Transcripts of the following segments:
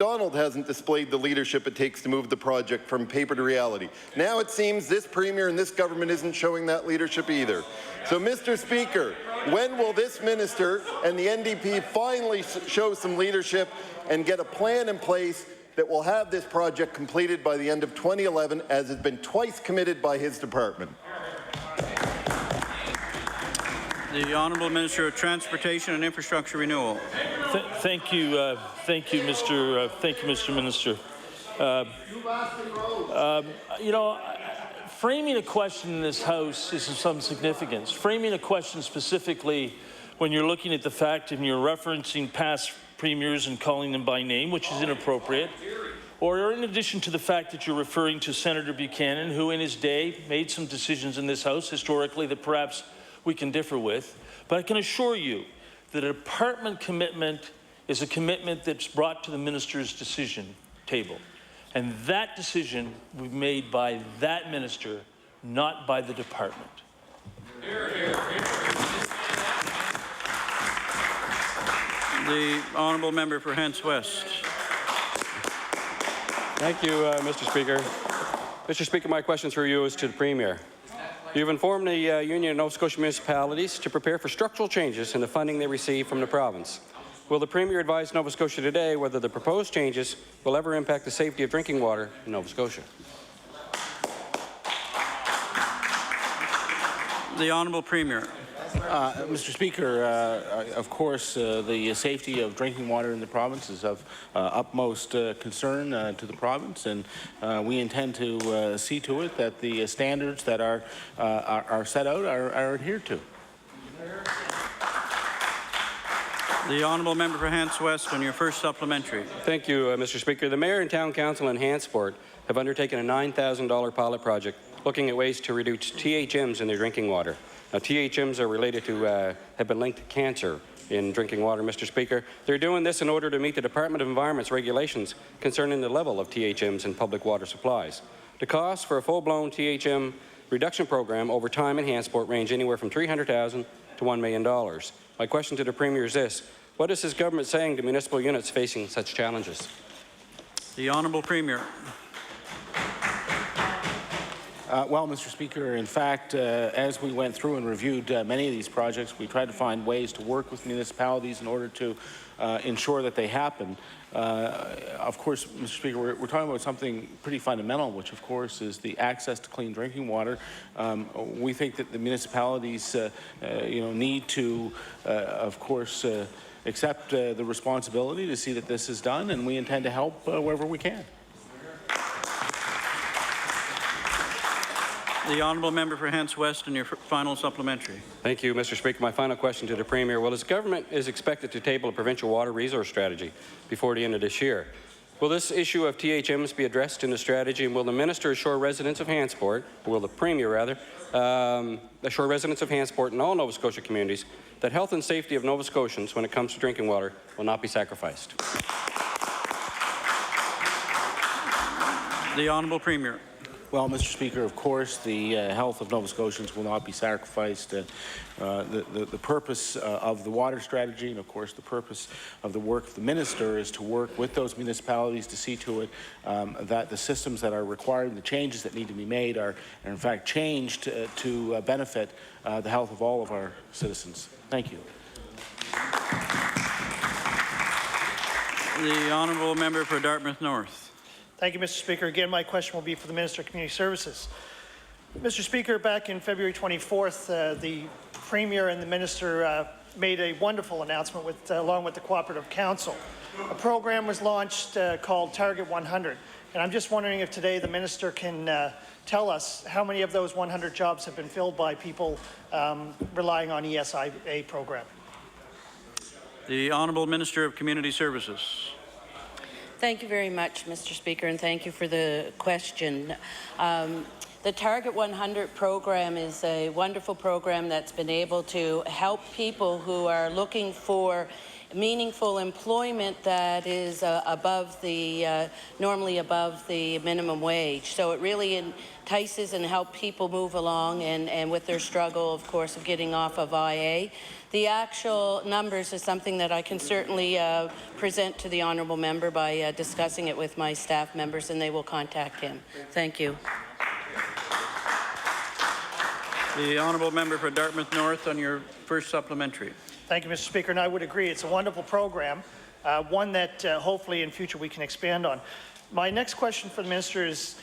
Donald hasn't displayed the leadership it takes to move the project from paper to reality. Now it seems this Premier and this government isn't showing that leadership either. So, Mr. Speaker, when will this minister and the NDP finally show some leadership and get a plan in place that will have this project completed by the end of 2011, as has been twice committed by his department? The Honourable Minister of Transportation and Infrastructure Renewal. Thank you, Mr. Minister. You know, framing a question in this House is of some significance. Framing a question specifically when you're looking at the fact and you're referencing past premiers and calling them by name, which is inappropriate, or in addition to the fact that you're referring to Senator Buchanan, who in his day made some decisions in this House historically that perhaps we can differ with, but I can assure you that a department commitment is a commitment that's brought to the minister's decision table. And that decision will be made by that minister, not by the department. The Honourable Member for Hants West. Thank you, Mr. Speaker. Mr. Speaker, my question through you is to the Premier. You've informed the Union of Nova Scotia Municipalities to prepare for structural changes in the funding they receive from the province. Will the Premier advise Nova Scotia today whether the proposed changes will ever impact the safety of drinking water in Nova Scotia? The Honourable Premier. Mr. Speaker, of course, the safety of drinking water in the province is of utmost concern to the province, and we intend to see to it that the standards that are set out are adhered to. The Honourable Member for Hants West on your first supplementary. Thank you, Mr. Speaker. The Mayor and Town Council in Hantsport have undertaken a $9,000 pilot project looking at ways to reduce THMs in their drinking water. Now, THMs are related to, have been linked to cancer in drinking water, Mr. Speaker. They're doing this in order to meet the Department of Environment's regulations concerning the level of THMs in public water supplies. The costs for a full-blown THM reduction program over time in Hantsport range anywhere from $300,000 to $1 million. My question to the Premier is this: what is his government saying to municipal units facing such challenges? The Honourable Premier. Well, Mr. Speaker, in fact, as we went through and reviewed many of these projects, we tried to find ways to work with municipalities in order to ensure that they happen. Of course, Mr. Speaker, we're talking about something pretty fundamental, which, of course, is the access to clean drinking water. We think that the municipalities, need to, of course, accept the responsibility to see that this is done, and we intend to help wherever we can. The Honourable Member for Hants West and your final supplementary. Thank you, Mr. Speaker. My final question to the Premier. Well, his government is expected to table a provincial water resource strategy before the end of this year. Will this issue of THMs be addressed in the strategy, and will the Minister assure residents of Hantsport, or will the Premier rather, assure residents of Hantsport and all Nova Scotia communities that health and safety of Nova Scotians when it comes to drinking water will not be sacrificed? The Honourable Premier. Well, Mr. Speaker, of course, the health of Nova Scotians will not be sacrificed. The purpose of the water strategy, and of course the purpose of the work of the minister, is to work with those municipalities to see to it that the systems that are required and the changes that need to be made are in fact changed to benefit the health of all of our citizens. Thank you. The Honourable Member for Dartmouth North. Thank you, Mr. Speaker. Again, my question will be for the Minister of Community Services. Mr. Speaker, back in February 24th, the Premier and the Minister made a wonderful announcement along with the Cooperative Council. A program was launched called Target 100, and I'm just wondering if today the Minister can tell us how many of those 100 jobs have been filled by people relying on ESIA program. The Honourable Minister of Community Services. Thank you very much, Mr. Speaker, and thank you for the question. The Target 100 program is a wonderful program that's been able to help people who are looking for meaningful employment that is above the, normally above the minimum wage. So it really entices and helps people move along and with their struggle, of course, of getting off of IA. The actual numbers is something that I can certainly present to the honourable member by discussing it with my staff members, and they will contact him. Thank you. The honourable member for Dartmouth North on your first supplementary. Thank you, Mr. Speaker, and I would agree. It's a wonderful program, one that hopefully in future we can expand on. My next question for the minister is,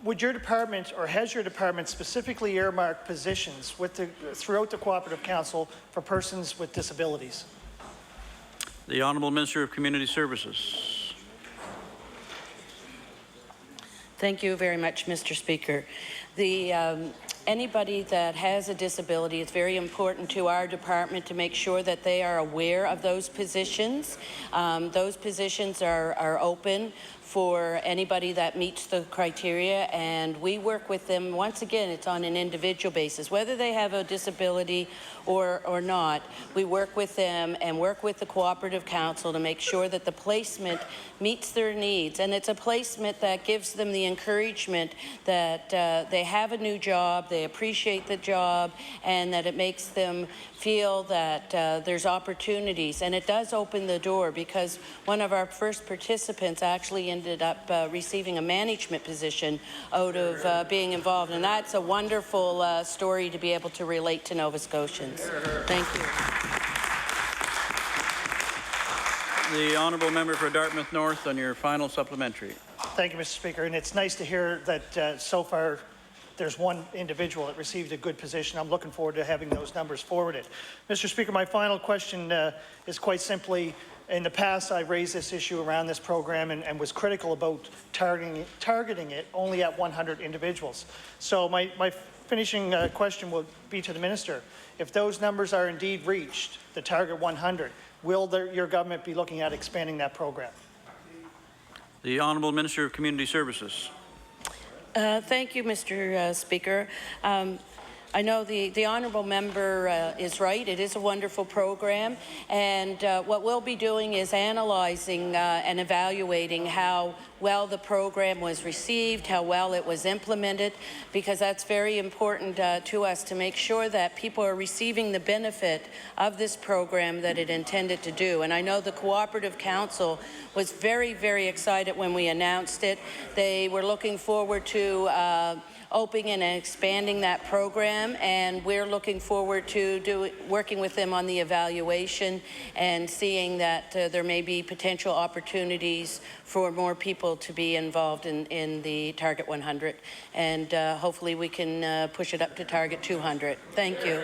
would your department, or has your department specifically earmarked positions throughout the Cooperative Council for persons with disabilities? The Honourable Minister of Community Services. Thank you very much, Mr. Speaker. Anybody that has a disability, it's very important to our department to make sure that they are aware of those positions. Those positions are open for anybody that meets the criteria, and we work with them. Once again, it's on an individual basis. Whether they have a disability or not, we work with them and work with the Cooperative Council to make sure that the placement meets their needs. And it's a placement that gives them the encouragement that they have a new job, they appreciate the job, and that it makes them feel that there's opportunities. And it does open the door, because one of our first participants actually ended up receiving a management position out of being involved. And that's a wonderful story to be able to relate to Nova Scotians. Thank you. The honourable member for Dartmouth North on your final supplementary. Thank you, Mr. Speaker. And it's nice to hear that so far there's one individual that received a good position. I'm looking forward to having those numbers forwarded. Mr. Speaker, my final question is quite simply, in the past I raised this issue around this program and was critical about targeting it only at 100 individuals. So my finishing question will be to the minister. If those numbers are indeed reached, the target 100, will your government be looking at expanding that program? The Honourable Minister of Community Services. Thank you, Mr. Speaker. I know the honourable member is right. It is a wonderful program, and what we'll be doing is analyzing and evaluating how well the program was received, how well it was implemented, because that's very important to us to make sure that people are receiving the benefit of this program that it intended to do. And I know the Cooperative Council was very, very excited when we announced it. They were looking forward to opening and expanding that program, and we're looking forward to working with them on the evaluation and seeing that there may be potential opportunities for more people to be involved in the Target 100, and hopefully we can push it up to Target 200. Thank you.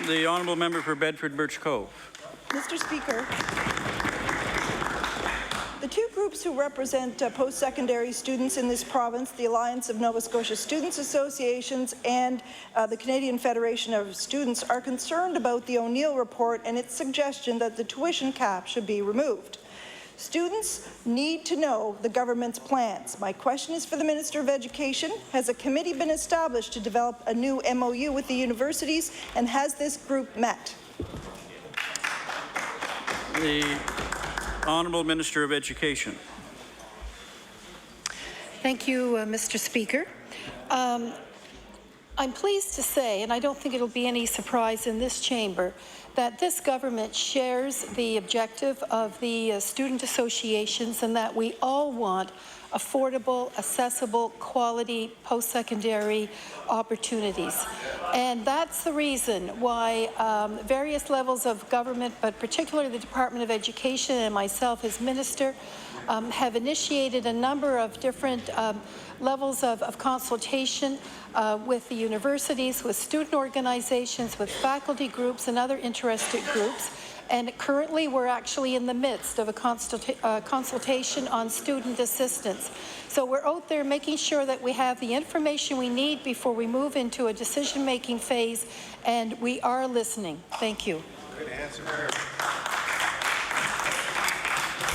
The honourable member for Bedford Birch Cove. Mr. Speaker, the two groups who represent post-secondary students in this province, the Alliance of Nova Scotia Students Associations and the Canadian Federation of Students, are concerned about the O'Neill report and its suggestion that the tuition cap should be removed. Students need to know the government's plans. My question is for the Minister of Education. Has a committee been established to develop a new MOU with the universities, and has this group met? The Honourable Minister of Education. Thank you, Mr. Speaker. I'm pleased to say, and I don't think it'll be any surprise in this chamber, that this government shares the objective of the student associations, and that we all want affordable, accessible, quality post-secondary opportunities. And that's the reason why various levels of government, but particularly the Department of Education and myself as Minister, have initiated a number of different levels of consultation with the universities, with student organizations, with faculty groups and other interested groups. And currently, we're actually in the midst of a consultation on student assistance. So we're out there making sure that we have the information we need before we move into a decision-making phase, and we are listening. Thank you. Good answer.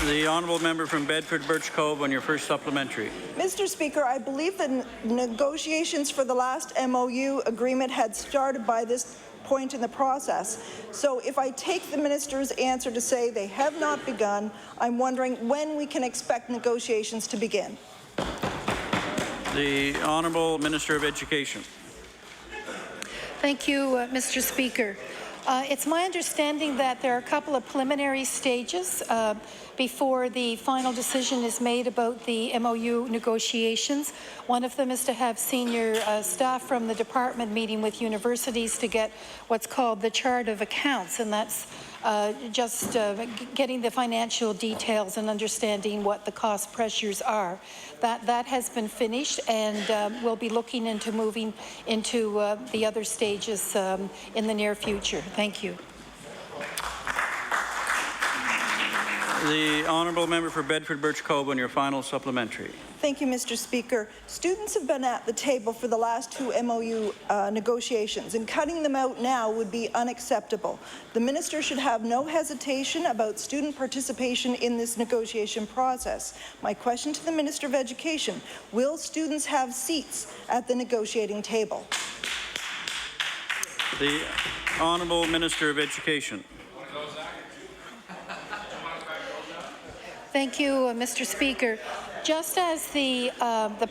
The honourable member from Bedford Birch Cove on your first supplementary. Mr. Speaker, I believe the negotiations for the last MOU agreement had started by this point in the process. So if I take the minister's answer to say they have not begun, I'm wondering when we can expect negotiations to begin. The Honourable Minister of Education. Thank you, Mr. Speaker. It's my understanding that there are a couple of preliminary stages before the final decision is made about the MOU negotiations. One of them is to have senior staff from the department meeting with universities to get what's called the chart of accounts, and that's just getting the financial details and understanding what the cost pressures are. That has been finished, and we'll be looking into moving into the other stages in the near future. Thank you. The Honourable Member for Bedford Birch-Colborne, your final supplementary. Thank you, Mr. Speaker. Students have been at the table for the last two MOU negotiations, and cutting them out now would be unacceptable. The minister should have no hesitation about student participation in this negotiation process. My question to the Minister of Education: will students have seats at the negotiating table? The Honourable Minister of Education. Thank you, Mr. Speaker. Just as the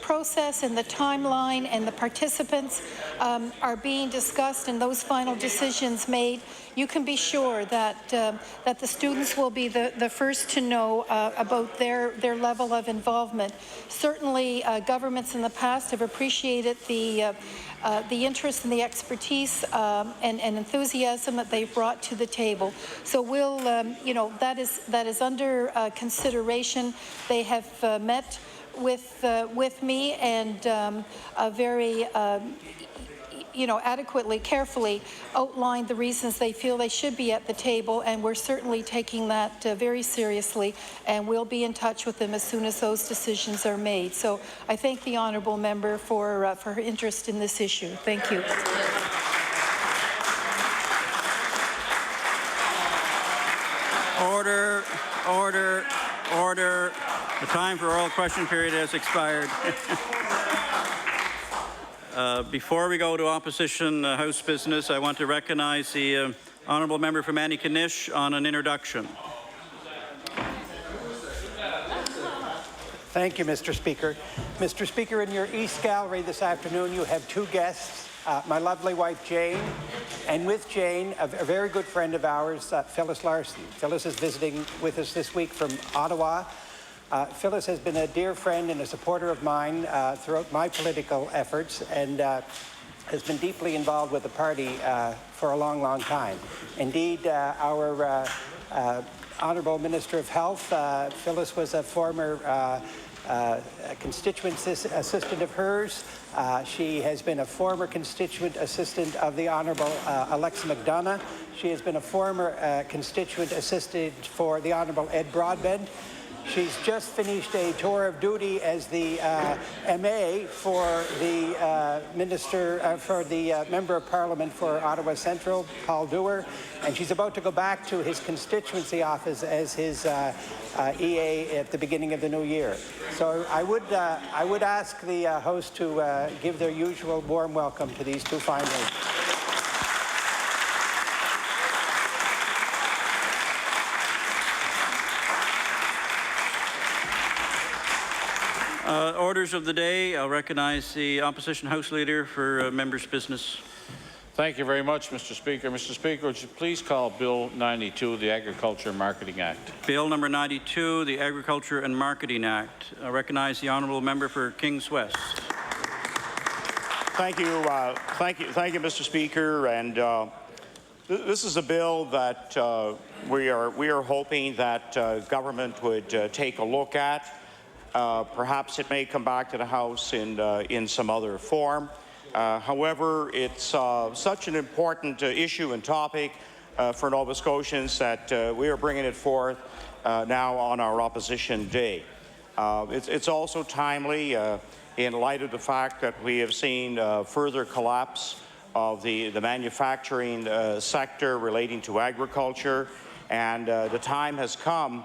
process and the timeline and the participants are being discussed and those final decisions made, you can be sure that that the students will be the first to know about their level of involvement. Certainly, governments in the past have appreciated the interest and the expertise and enthusiasm that they've brought to the table. So we'll, you know, that is under consideration. They have met with me and very you know, adequately, carefully outlined the reasons they feel they should be at the table, and we're certainly taking that very seriously, and we'll be in touch with them as soon as those decisions are made. So I thank the honourable member for her interest in this issue. Thank you. Order, order, order. The time for oral question period has expired. Before we go to opposition House business, I want to recognize the Honourable Member from Antigonish on an introduction. Thank you, Mr. Speaker. Mr. Speaker, in your East Gallery this afternoon, you have two guests, my lovely wife, Jane, and with Jane, a very good friend of ours, Phyllis Larson. Phyllis is visiting with us this week from Ottawa. Phyllis has been a dear friend and a supporter of mine throughout my political efforts, and has been deeply involved with the party for a long, long time. Indeed, our Honourable Minister of Health, Phyllis was a former constituent assistant of hers. She has been a former constituent assistant of the Honourable Alexa McDonough. She has been a former constituent assistant for the Honourable Ed Broadbent. She's just finished a tour of duty as the MA for the Member of Parliament for Ottawa Central, Paul Dewar, and she's about to go back to his constituency office as his EA at the beginning of the new year. So I would ask the host to give their usual warm welcome to these two fine ladies. Orders of the day. I'll recognize the Opposition House Leader for members' business. Thank you very much, Mr. Speaker. Mr. Speaker, would you please call Bill 92, the Agriculture and Marketing Act? Bill number 92, the Agriculture and Marketing Act. I recognize the Honourable Member for Kings West. Thank you, Mr. Speaker. And this is a bill that we are hoping that government would take a look at. Perhaps it may come back to the House in some other form. However, it's such an important issue and topic for Nova Scotians that we are bringing it forth now on our Opposition Day. It's also timely in light of the fact that we have seen further collapse of the manufacturing sector relating to agriculture, and the time has come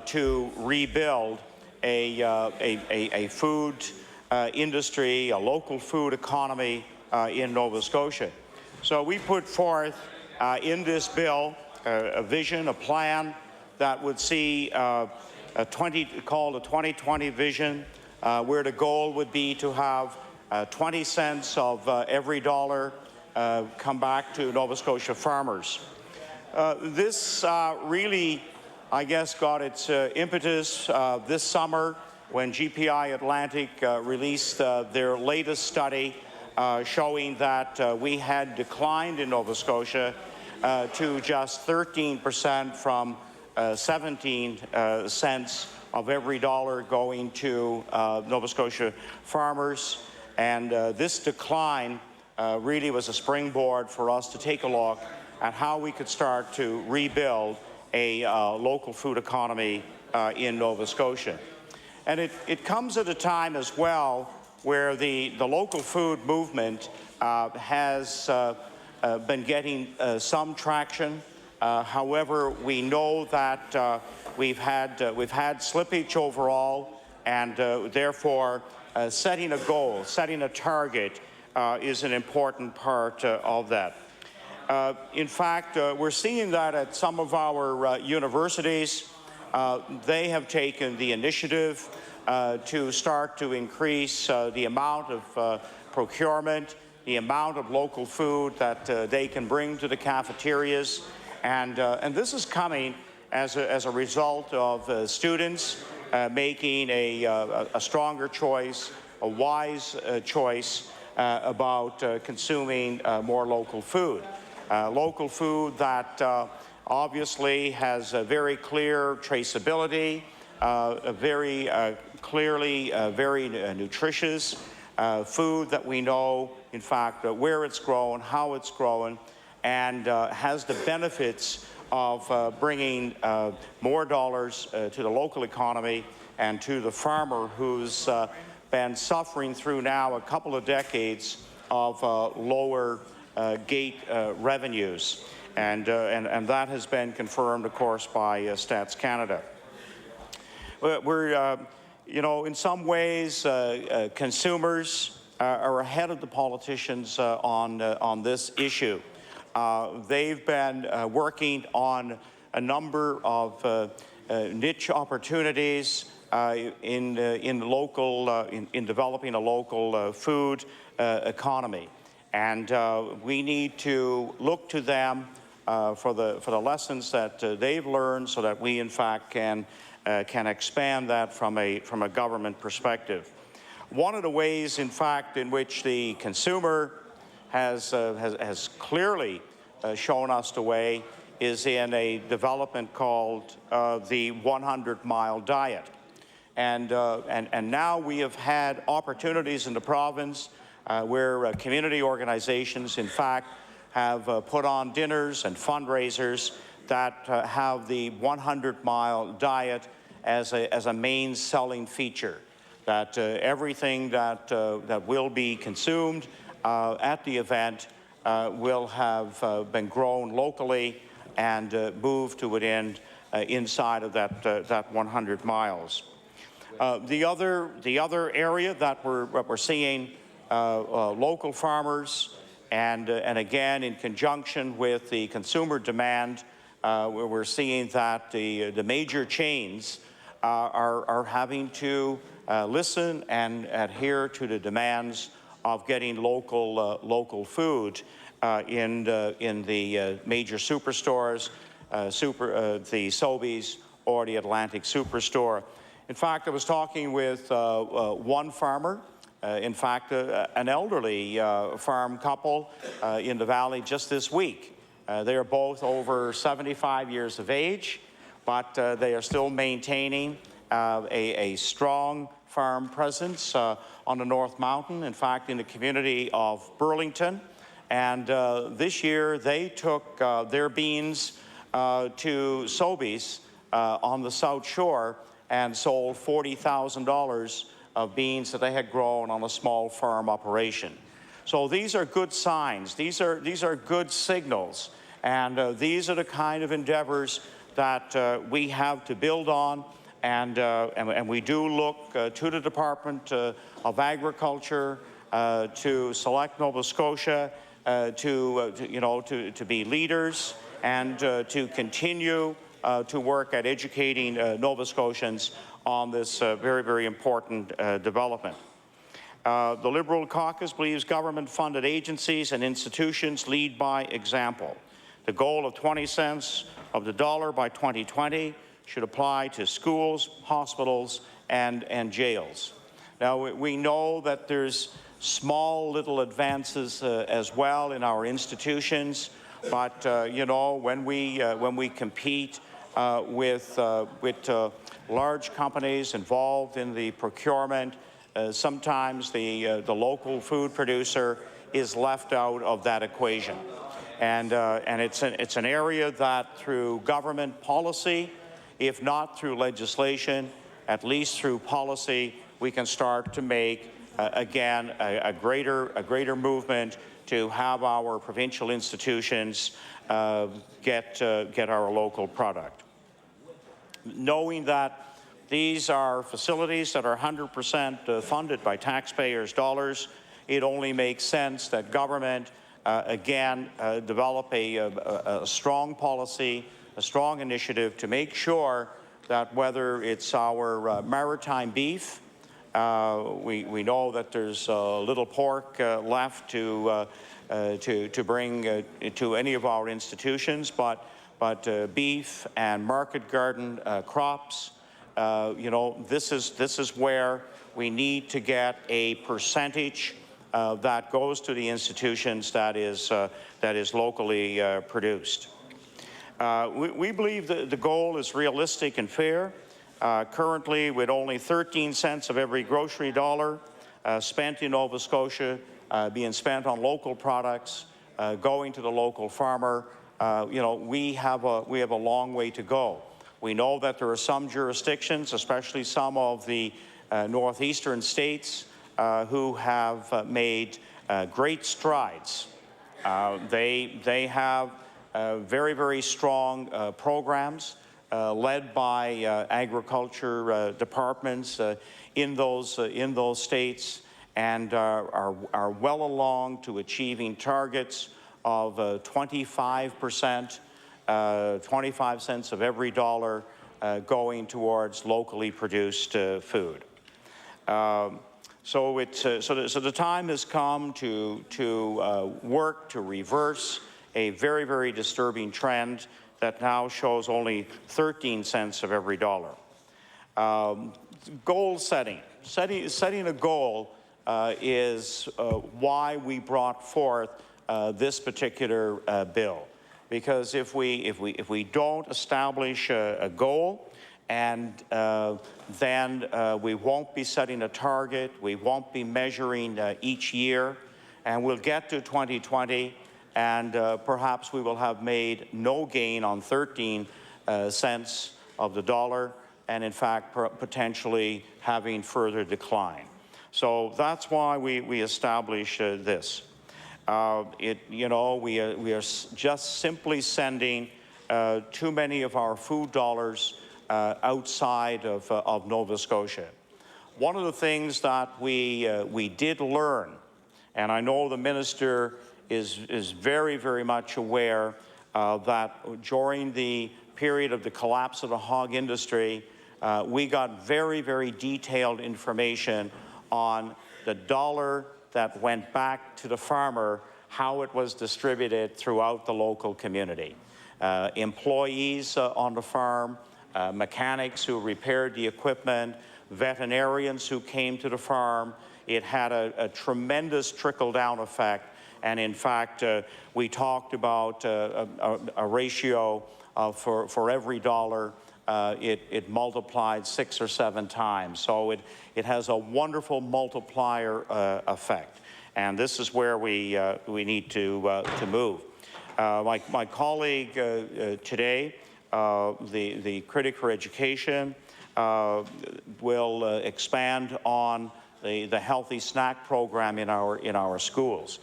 to rebuild a food industry, a local food economy in Nova Scotia. So we put forth in this bill a vision, a plan that would see called a 2020 vision, where the goal would be to have 20 cents of every dollar come back to Nova Scotia farmers. This really, I guess, got its impetus this summer when GPI Atlantic released their latest study showing that we had declined in Nova Scotia to just 13% from 17 cents of every dollar going to Nova Scotia farmers. And this decline really was a springboard for us to take a look at how we could start to rebuild a local food economy in Nova Scotia. And it comes at a time as well where the local food movement has been getting some traction. However, we know that we've had slippage overall, and therefore setting a goal, setting a target is an important part of that. In fact, we're seeing that at some of our universities. They have taken the initiative to start to increase the amount of procurement, the amount of local food that they can bring to the cafeterias. And this is coming as a result of students making a stronger choice, a wise choice about consuming more local food. Local food that obviously has a very clear traceability, very clearly very nutritious food that we know, in fact, where it's grown, how it's grown, and has the benefits of bringing more dollars to the local economy and to the farmer who's been suffering through now a couple of decades of lower gate revenues. And that has been confirmed, of course, by Stats Canada. We're, you know, in some ways, consumers are ahead of the politicians on this issue. They've been working on a number of niche opportunities in developing a local food economy, and we need to look to them for the lessons that they've learned, so that we, in fact, can expand that from a government perspective. One of the ways, in fact, in which the consumer has clearly shown us the way is in a development called the 100-mile diet. And now we have had opportunities in the province where community organizations, in fact, have put on dinners and fundraisers that have the 100-mile diet as a main selling feature. That everything that will be consumed at the event will have been grown locally and moved to an end inside of that 100 miles. The other area that we're seeing local farmers and again in conjunction with the consumer demand, we're seeing that the major chains are having to listen and adhere to the demands of getting local food in the major superstores, the Sobeys or the Atlantic Superstore. In fact, I was talking with one farmer, in fact, an elderly farm couple in the Valley just this week. They are both over 75 years of age, but they are still maintaining a strong farm presence on the North Mountain, in fact, in the community of Burlington. And this year, they took their beans to Sobeys on the South Shore and sold $40,000 of beans that they had grown on a small farm operation. So these are good signs. These are good signals. And these are the kind of endeavors that we have to build on. And we do look to the Department of Agriculture, to Select Nova Scotia, to be leaders and to continue to work at educating Nova Scotians on this very, very important development. The Liberal caucus believes government-funded agencies and institutions lead by example. The goal of 20 cents of the dollar by 2020 should apply to schools, hospitals, and jails. Now, we know that there's small little advances as well in our institutions, but when we compete with large companies involved in the procurement, sometimes the local food producer is left out of that equation. And it's an area that through government policy, if not through legislation, at least through policy, we can start to make again a greater movement to have our provincial institutions get our local product. Knowing that these are facilities that are 100% funded by taxpayers' dollars, it only makes sense that government again develop a strong policy, a strong initiative to make sure that whether it's our maritime beef, we know that there's little pork left to bring to any of our institutions, but beef and market garden crops, this is where we need to get a percentage that goes to the institutions that is locally produced. We believe that the goal is realistic and fair. Currently, with only 13 cents of every grocery dollar spent in Nova Scotia being spent on local products, going to the local farmer, we have a long way to go. We know that there are some jurisdictions, especially some of the northeastern states, who have made great strides. They have very, very strong programs led by agriculture departments in those states, and are well along to achieving targets of 25%, 25 cents of every dollar going towards locally produced food. So the time has come to work to reverse a very, very disturbing trend that now shows only 13 cents of every dollar. Goal setting. Setting a goal is why we brought forth this particular bill. Because if we don't establish a goal, and then we won't be setting a target, we won't be measuring each year, and we'll get to 2020, and perhaps we will have made no gain on 13 cents of the dollar, and in fact potentially having further decline. So that's why we established this. We are just simply sending too many of our food dollars outside of Nova Scotia. One of the things that we did learn, and I know the minister is very, very much aware that during the period of the collapse of the hog industry, we got very, very detailed information on the dollar that went back to the farmer, how it was distributed throughout the local community. Employees on the farm, mechanics who repaired the equipment, veterinarians who came to the farm. It had a tremendous trickle-down effect, and in fact, we talked about a ratio of for every dollar, it multiplied 6 or 7 times. So it has a wonderful multiplier effect, and this is where we need to move. My colleague today, the critic for education, will expand on the healthy snack program in our schools.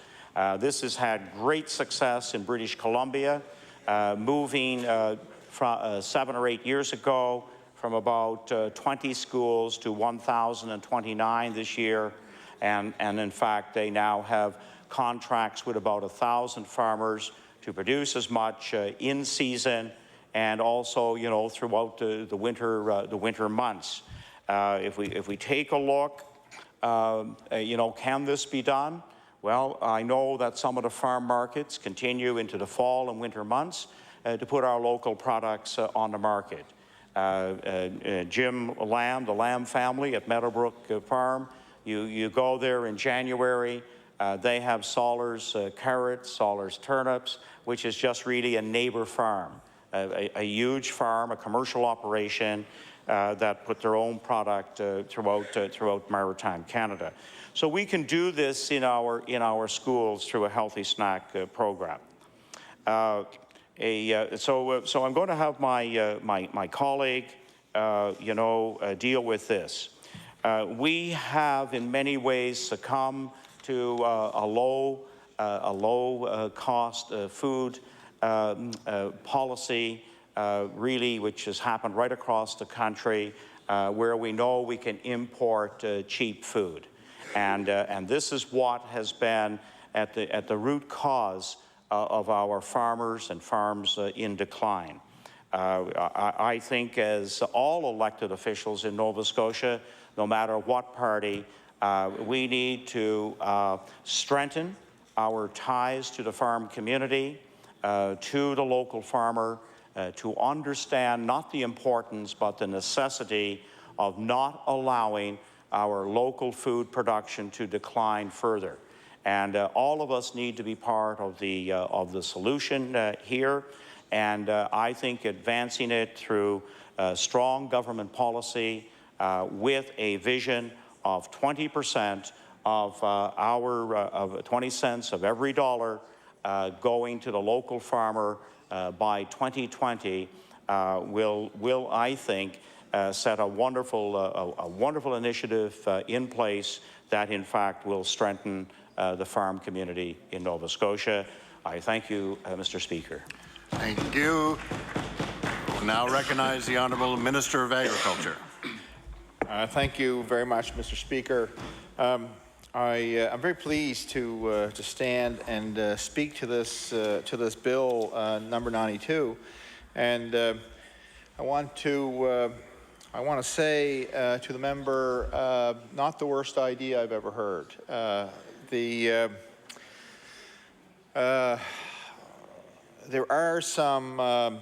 This has had great success in British Columbia, moving from 7 or 8 years ago from about 20 schools to 1,029 this year, and in fact they now have contracts with about 1,000 farmers to produce as much in season and also, you know, throughout the winter months. If we take a look, you know, can this be done? Well, I know that some of the farm markets continue into the fall and winter months to put our local products on the market. Jim Lamb, the Lamb family at Meadowbrook Farm, you go there in January, they have Sollers carrots, Sollers turnips, which is just really a neighbor farm, a huge farm, a commercial operation that put their own product throughout maritime Canada. So we can do this in our schools through a healthy snack program. So I'm going to have my colleague, you know, deal with this. We have, in many ways, succumbed to a low cost food policy, really, which has happened right across the country, where we know we can import cheap food, and this is what has been at the root cause of our farmers and farms in decline. I think, as all elected officials in Nova Scotia, no matter what party, we need to strengthen our ties to the farm community, to the local farmer, to understand not the importance but the necessity of not allowing our local food production to decline further. And all of us need to be part of the solution here. And I think advancing it through strong government policy with a vision of 20% of 20 cents of every dollar going to the local farmer by 2020 will, I think, set a wonderful initiative in place that, in fact, will strengthen the farm community in Nova Scotia. I thank you, Mr. Speaker. Thank you. We'll now recognize the Honourable Minister of Agriculture. Thank you very much, Mr. Speaker. I'm very pleased to stand and speak to this bill number 92, and I want to say to the member, not the worst idea I've ever heard. There are some,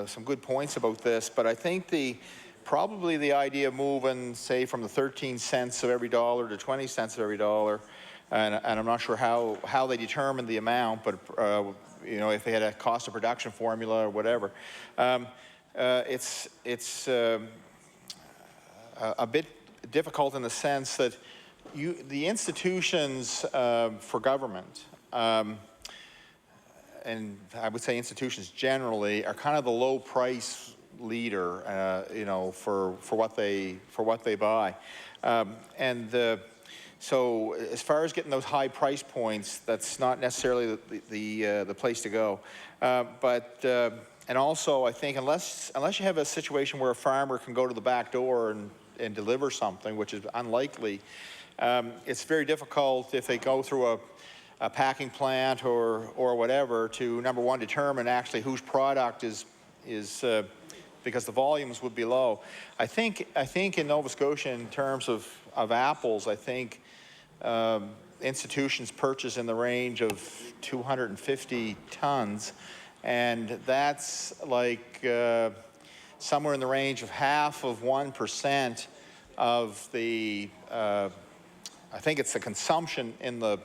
some good points about this, but I think probably the idea of moving, say, from the 13 cents of every dollar to 20 cents of every dollar, and I'm not sure how they determined the amount, but you know, if they had a cost of production formula or whatever, it's a bit difficult in the sense that the institutions for government, and I would say institutions generally, are kind of the low price leader, you know, for what they buy, so as far as getting those high price points, that's not necessarily the place to go. And also, I think unless you have a situation where a farmer can go to the back door and deliver something, which is unlikely, it's very difficult if they go through a packing plant or whatever to, number one, determine actually whose product is because the volumes would be low. I think in Nova Scotia, in terms of apples, I think institutions purchase in the range of 250 tons, and that's like somewhere in the range of half of 1% of the, I think it's the consumption in the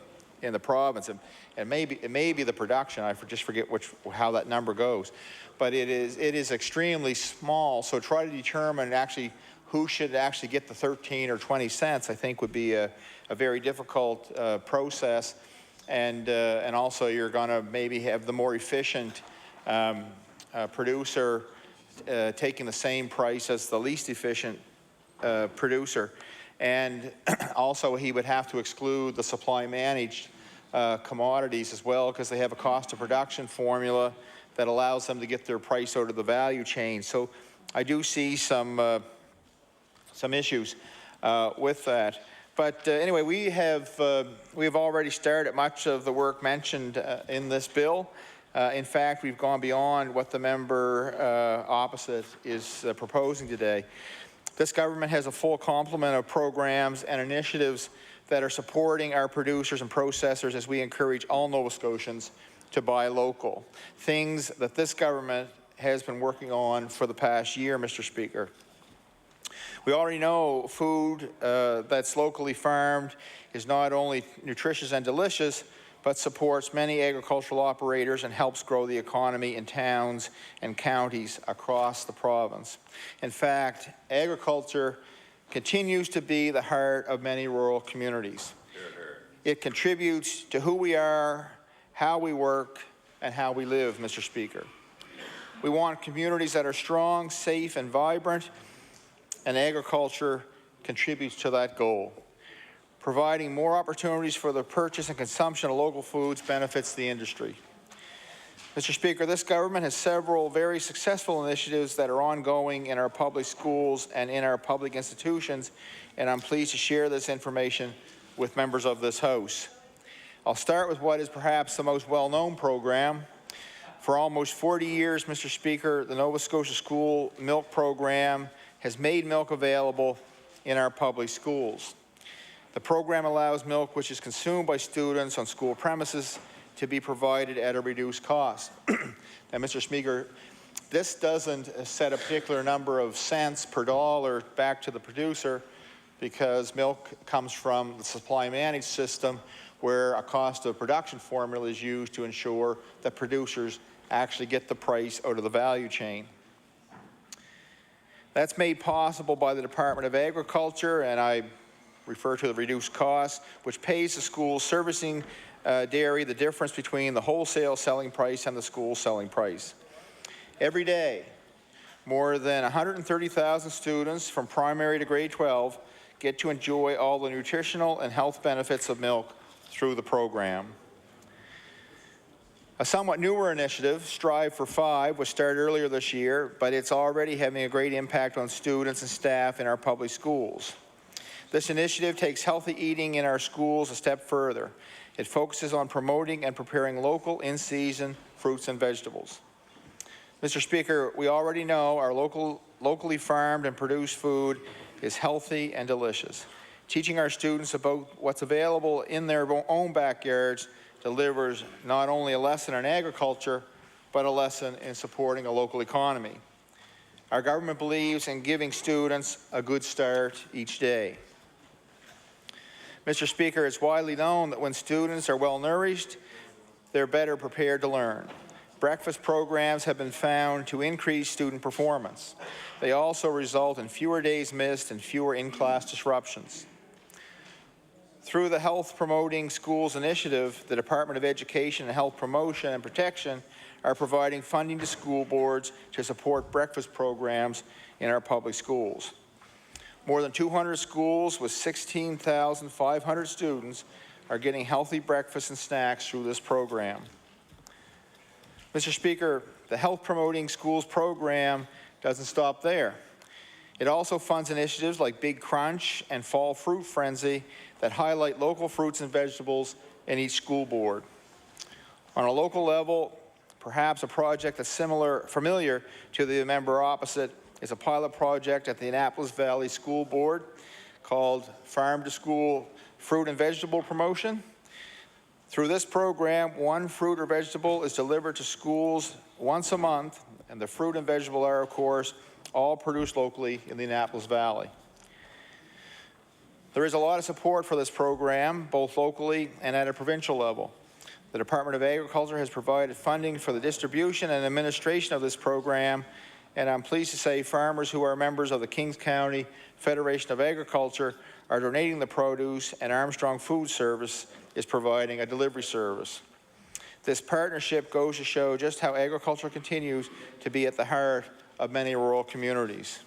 province, and it may be the production. I just forget how that number goes, but it is extremely small. So try to determine actually who should actually get the 13 or 20 cents. I think would be a very difficult process, and also you're going to maybe have the more efficient producer taking the same price as the least efficient producer. And also he would have to exclude the supply managed commodities as well, because they have a cost of production formula that allows them to get their price out of the value chain. So I do see some issues with that. But anyway, we have already started much of the work mentioned in this bill. In fact, we've gone beyond what the member opposite is proposing today. This government has a full complement of programs and initiatives that are supporting our producers and processors as we encourage all Nova Scotians to buy local. Things that this government has been working on for the past year, Mr. Speaker. We already know food that's locally farmed is not only nutritious and delicious, but supports many agricultural operators and helps grow the economy in towns and counties across the province. In fact, agriculture continues to be the heart of many rural communities. It contributes to who we are, how we work, and how we live, Mr. Speaker. We want communities that are strong, safe, and vibrant, and agriculture contributes to that goal. Providing more opportunities for the purchase and consumption of local foods benefits the industry. Mr. Speaker, this government has several very successful initiatives that are ongoing in our public schools and in our public institutions, and I'm pleased to share this information with members of this House. I'll start with what is perhaps the most well-known program. For almost 40 years, Mr. Speaker, the Nova Scotia School Milk Program has made milk available in our public schools. The program allows milk which is consumed by students on school premises to be provided at a reduced cost. Now, Mr. Speaker, this doesn't set a particular number of cents per dollar back to the producer because milk comes from the supply managed system where a cost of production formula is used to ensure that producers actually get the price out of the value chain. That's made possible by the Department of Agriculture, and I refer to the reduced cost, which pays the school servicing dairy the difference between the wholesale selling price and the school selling price. Every day, more than 130,000 students from primary to grade 12 get to enjoy all the nutritional and health benefits of milk through the program. A somewhat newer initiative, Strive for 5, was started earlier this year, but it's already having a great impact on students and staff in our public schools. This initiative takes healthy eating in our schools a step further. It focuses on promoting and preparing local, in-season fruits and vegetables. Mr. Speaker, we already know our locally farmed and produced food is healthy and delicious. Teaching our students about what's available in their own backyards delivers not only a lesson in agriculture, but a lesson in supporting a local economy. Our government believes in giving students a good start each day. Mr. Speaker, it's widely known that when students are well nourished, they're better prepared to learn. Breakfast programs have been found to increase student performance. They also result in fewer days missed and fewer in-class disruptions. Through the Health Promoting Schools Initiative, the Department of Education and Health Promotion and Protection are providing funding to school boards to support breakfast programs in our public schools. More than 200 schools with 16,500 students are getting healthy breakfast and snacks through this program. Mr. Speaker, the Health Promoting Schools program doesn't stop there. It also funds initiatives like Big Crunch and Fall Fruit Frenzy that highlight local fruits and vegetables in each school board. On a local level, perhaps a project that's familiar to the member opposite is a pilot project at the Annapolis Valley School Board called Farm to School Fruit and Vegetable Promotion. Through this program, one fruit or vegetable is delivered to schools once a month, and the fruit and vegetable are, of course, all produced locally in the Annapolis Valley. There is a lot of support for this program, both locally and at a provincial level. The Department of Agriculture has provided funding for the distribution and administration of this program, and I'm pleased to say farmers who are members of the Kings County Federation of Agriculture are donating the produce, and Armstrong Food Service is providing a delivery service. This partnership goes to show just how agriculture continues to be at the heart of many rural communities.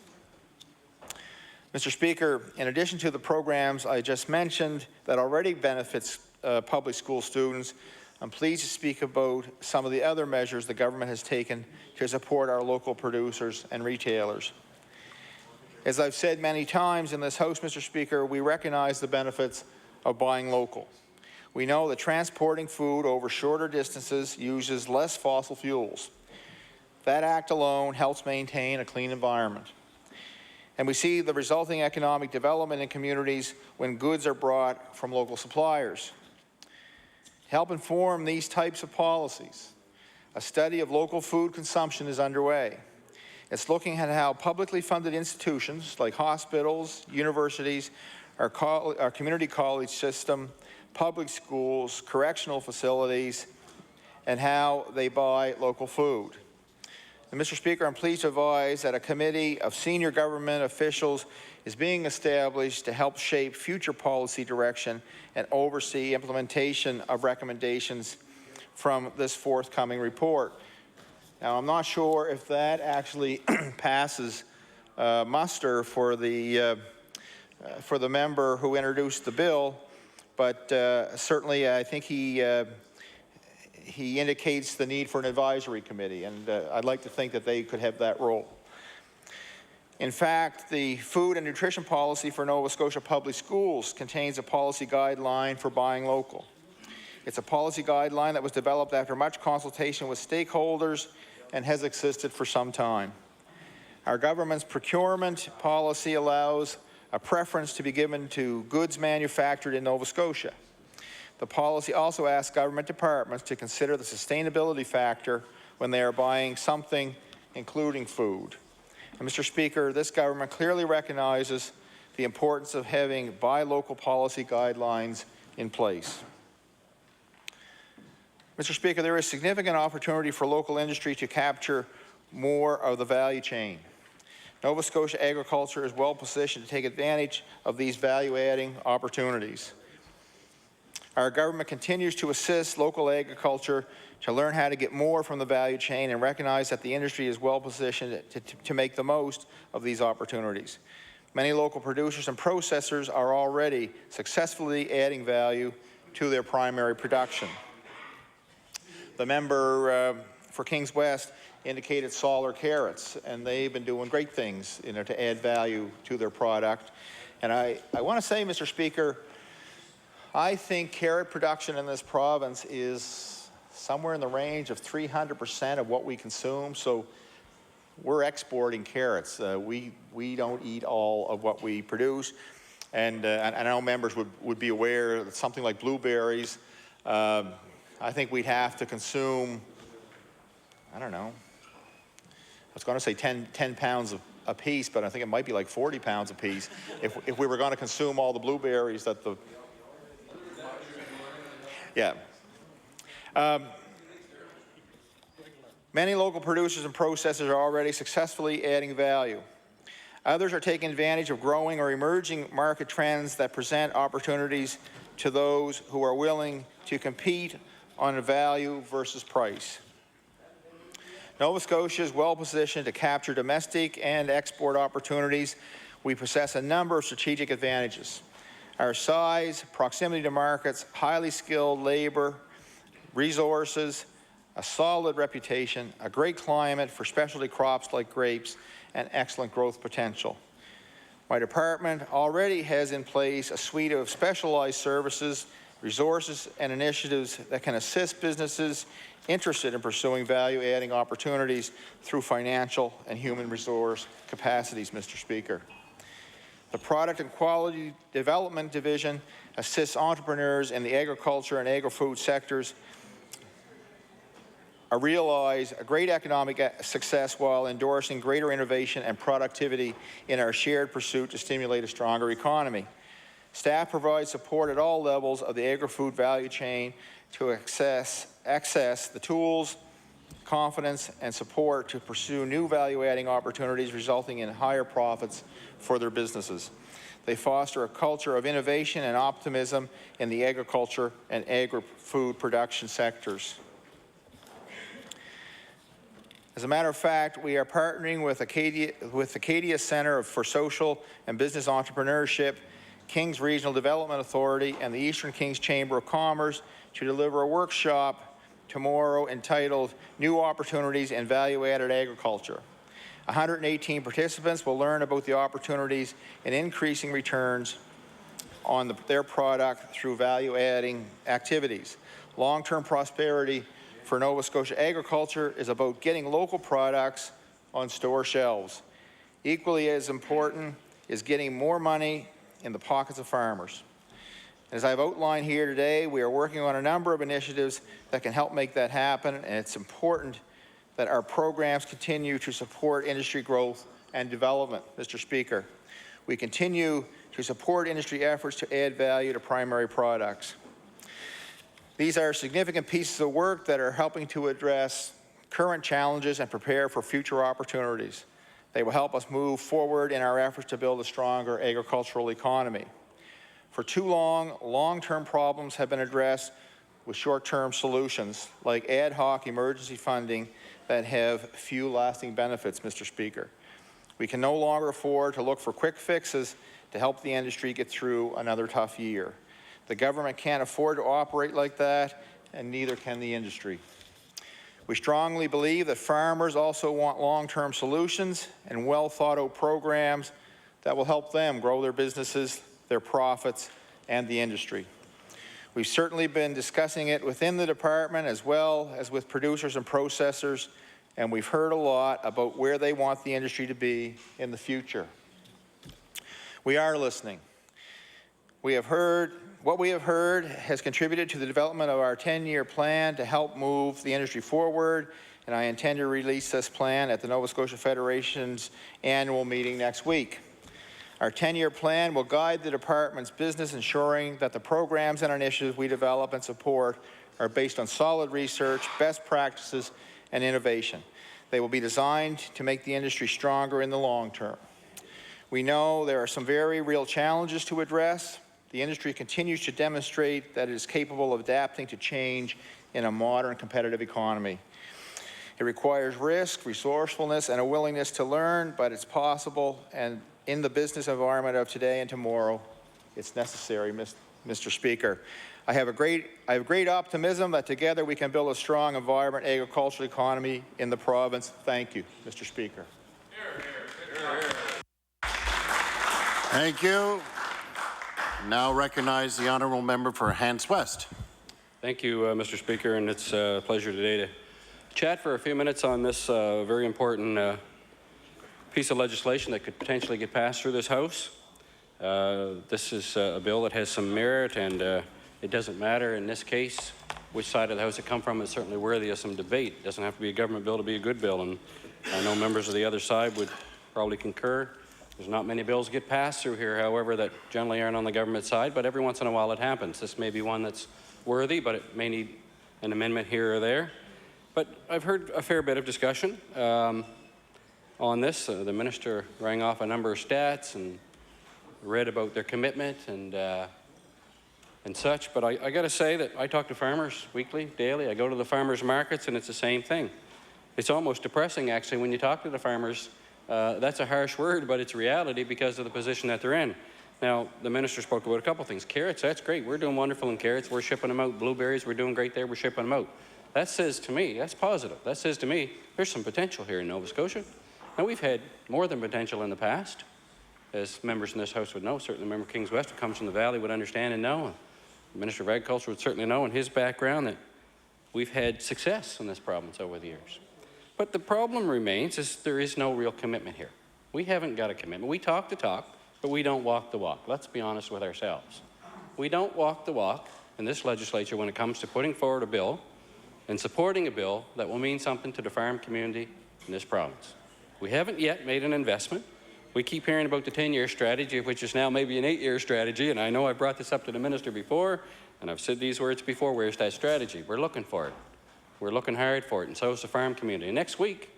Mr. Speaker, in addition to the programs I just mentioned that already benefits public school students, I'm pleased to speak about some of the other measures the government has taken to support our local producers and retailers. As I've said many times in this House, Mr. Speaker, we recognize the benefits of buying local. We know that transporting food over shorter distances uses less fossil fuels. That act alone helps maintain a clean environment. And we see the resulting economic development in communities when goods are brought from local suppliers. To help inform these types of policies, a study of local food consumption is underway. It's looking at how publicly funded institutions like hospitals, universities, our community college system, public schools, correctional facilities, and how they buy local food. And Mr. Speaker, I'm pleased to advise that a committee of senior government officials is being established to help shape future policy direction and oversee implementation of recommendations from this forthcoming report. Now, I'm not sure if that actually passes muster for the member who introduced the bill, but certainly I think he indicates the need for an advisory committee, and I'd like to think that they could have that role. In fact, the food and nutrition policy for Nova Scotia Public Schools contains a policy guideline for buying local. It's a policy guideline that was developed after much consultation with stakeholders and has existed for some time. Our government's procurement policy allows a preference to be given to goods manufactured in Nova Scotia. The policy also asks government departments to consider the sustainability factor when they are buying something, including food. And Mr. Speaker, this government clearly recognizes the importance of having buy local policy guidelines in place. Mr. Speaker, there is significant opportunity for local industry to capture more of the value chain. Nova Scotia agriculture is well positioned to take advantage of these value-adding opportunities. Our government continues to assist local agriculture to learn how to get more from the value chain and recognize that the industry is well positioned to make the most of these opportunities. Many local producers and processors are already successfully adding value to their primary production. The member for Kings West indicated Solar Carrots, and they've been doing great things, to add value to their product. And I want to say, Mr. Speaker, I think carrot production in this province is somewhere in the range of 300% of what we consume. So we're exporting carrots. We don't eat all of what we produce. And I know members would be aware that something like blueberries, I think we'd have to consume, I don't know, I was going to say 10 pounds a piece, but I think it might be like 40 pounds a piece if we were going to consume all the blueberries that the... Yeah. Many local producers and processors are already successfully adding value. Others are taking advantage of growing or emerging market trends that present opportunities to those who are willing to compete on value versus price. Nova Scotia is well positioned to capture domestic and export opportunities. We possess a number of strategic advantages. Our size, proximity to markets, highly skilled labor, resources, a solid reputation, a great climate for specialty crops like grapes, and excellent growth potential. My department already has in place a suite of specialized services, resources, and initiatives that can assist businesses interested in pursuing value-adding opportunities through financial and human resource capacities, Mr. Speaker. The Product and Quality Development Division assists entrepreneurs in the agriculture and agri-food sectors realize a great economic success while endorsing greater innovation and productivity in our shared pursuit to stimulate a stronger economy. Staff provides support at all levels of the agri-food value chain to access the tools, confidence, and support to pursue new value-adding opportunities resulting in higher profits for their businesses. They foster a culture of innovation and optimism in the agriculture and agri-food production sectors. As a matter of fact, we are partnering with Acadia Centre for Social and Business Entrepreneurship, Kings Regional Development Authority, and the Eastern Kings Chamber of Commerce to deliver a workshop tomorrow entitled New Opportunities in Value-Added Agriculture. 118 participants will learn about the opportunities and increasing returns on their product through value-adding activities. Long-term prosperity for Nova Scotia agriculture is about getting local products on store shelves. Equally as important is getting more money in the pockets of farmers. As I've outlined here today, we are working on a number of initiatives that can help make that happen, and it's important that our programs continue to support industry growth and development, Mr. Speaker. We continue to support industry efforts to add value to primary products. These are significant pieces of work that are helping to address current challenges and prepare for future opportunities. They will help us move forward in our efforts to build a stronger agricultural economy. For too long, long-term problems have been addressed with short-term solutions like ad hoc emergency funding that have few lasting benefits, Mr. Speaker. We can no longer afford to look for quick fixes to help the industry get through another tough year. The government can't afford to operate like that, and neither can the industry. We strongly believe that farmers also want long-term solutions and well-thought-out programs that will help them grow their businesses, their profits, and the industry. We've certainly been discussing it within the department as well as with producers and processors, and we've heard a lot about where they want the industry to be in the future. We are listening. What we have heard has contributed to the development of our 10-year plan to help move the industry forward, and I intend to release this plan at the Nova Scotia Federation's annual meeting next week. Our 10-year plan will guide the department's business, ensuring that the programs and initiatives we develop and support are based on solid research, best practices, and innovation. They will be designed to make the industry stronger in the long term. We know there are some very real challenges to address. The industry continues to demonstrate that it is capable of adapting to change in a modern competitive economy. It requires risk, resourcefulness, and a willingness to learn, but it's possible, and in the business environment of today and tomorrow, it's necessary, Mr. Speaker. I have great optimism that together we can build a strong and vibrant agricultural economy in the province. Thank you, Mr. Speaker. Thank you. Now recognize the honourable member for Hants West. Thank you, Mr. Speaker, and it's a pleasure today to chat for a few minutes on this very important piece of legislation that could potentially get passed through this House. This is a bill that has some merit, and it doesn't matter in this case which side of the House it comes from. It's certainly worthy of some debate. It doesn't have to be a government bill to be a good bill, and I know members of the other side would probably concur. There's not many bills get passed through here, however, that generally aren't on the government side, but every once in a while it happens. This may be one that's worthy, but it may need an amendment here or there. But I've heard a fair bit of discussion on this. The minister rang off a number of stats and read about their commitment and such, but I got to say that I talk to farmers weekly, daily. I go to the farmers markets, and it's the same thing. It's almost depressing, actually, when you talk to the farmers. That's a harsh word, but it's reality because of the position that they're in. Now, the minister spoke about a couple things. Carrots, that's great. We're doing wonderful in carrots. We're shipping them out. Blueberries, we're doing great there. We're shipping them out. That says to me, that's positive. That says to me, there's some potential here in Nova Scotia. Now, we've had more than potential in the past, as members in this House would know. Certainly, member Kings West, who comes from the Valley, would understand and know. And the Minister of Agriculture would certainly know in his background that we've had success in this province over the years. But the problem remains is there is no real commitment here. We haven't got a commitment. We talk the talk, but we don't walk the walk. Let's be honest with ourselves. We don't walk the walk in this legislature when it comes to putting forward a bill and supporting a bill that will mean something to the farm community in this province. We haven't yet made an investment. We keep hearing about the 10-year strategy, which is now maybe an 8-year strategy, and I know I brought this up to the minister before, and I've said these words before. Where's that strategy? We're looking for it. We're looking hard for it, and so is the farm community. And next week,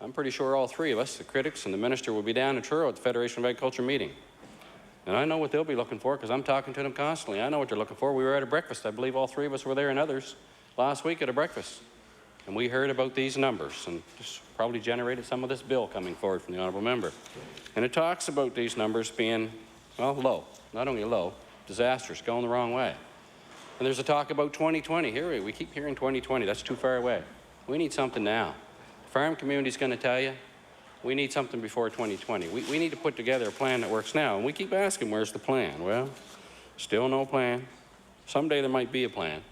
I'm pretty sure all three of us, the critics and the minister, will be down in Truro at the Federation of Agriculture meeting. And I know what they'll be looking for because I'm talking to them constantly. I know what they're looking for. We were at a breakfast. I believe all three of us were there and others last week at a breakfast. And we heard about these numbers and just probably generated some of this bill coming forward from the honourable member. And it talks about these numbers being, well, low. Not only low, disastrous, going the wrong way. And there's a talk about 2020. Here we keep hearing 2020. That's too far away. We need something now. The farm community is going to tell you we need something before 2020. We need to put together a plan that works now. And we keep asking, where's the plan? Well, still no plan. Someday there might be a plan.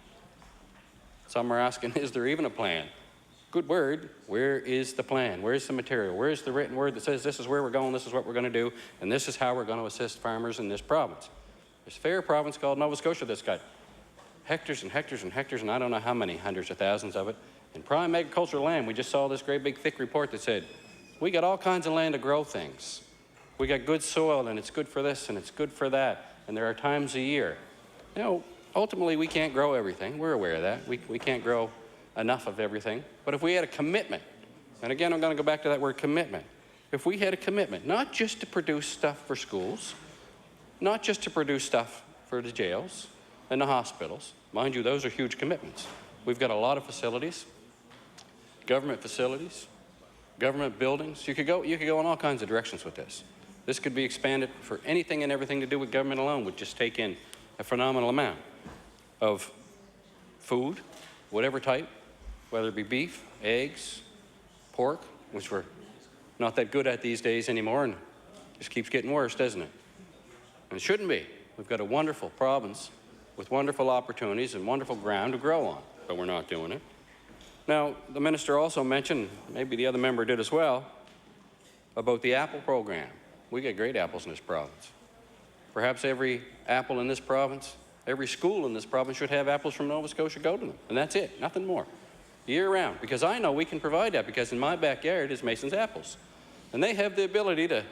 Some are asking, is there even a plan? Good word. Where is the plan? Where's the material? Where's the written word that says this is where we're going, this is what we're going to do, and this is how we're going to assist farmers in this province? There's a fair province called Nova Scotia that's got hectares and hectares and hectares, and I don't know how many, hundreds of thousands of it, in prime agricultural land. We just saw this great big thick report that said, we got all kinds of land to grow things. We got good soil, and it's good for this, and it's good for that, and there are times a year. You know, ultimately, we can't grow everything. We're aware of that. We can't grow enough of everything. But if we had a commitment, and again, I'm going to go back to that word commitment. If we had a commitment, not just to produce stuff for schools, not just to produce stuff for the jails and the hospitals. Mind you, those are huge commitments. We've got a lot of facilities, government buildings. You could go in all kinds of directions with this. This could be expanded for anything and everything to do with government alone would just take in a phenomenal amount of food, whatever type, whether it be beef, eggs, pork, which we're not that good at these days anymore, and just keeps getting worse, doesn't it? And it shouldn't be. We've got a wonderful province with wonderful opportunities and wonderful ground to grow on, but we're not doing it. Now, the minister also mentioned, maybe the other member did as well, about the apple program. We get great apples in this province. Perhaps every apple in this province, every school in this province should have apples from Nova Scotia go to them, and that's it, nothing more. Year-round, because I know we can provide that, because in my backyard is Mason's apples. And they have the ability to,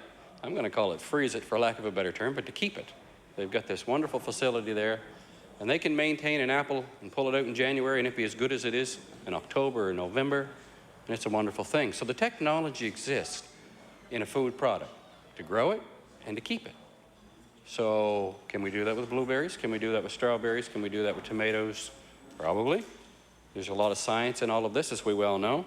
I'm going to call it freeze it for lack of a better term, but to keep it. They've got this wonderful facility there, and they can maintain an apple and pull it out in January, and it be as good as it is in October or November, and it's a wonderful thing. So the technology exists in a food product to grow it and to keep it. So can we do that with blueberries? Can we do that with strawberries? Can we do that with tomatoes? Probably. There's a lot of science in all of this, as we well know.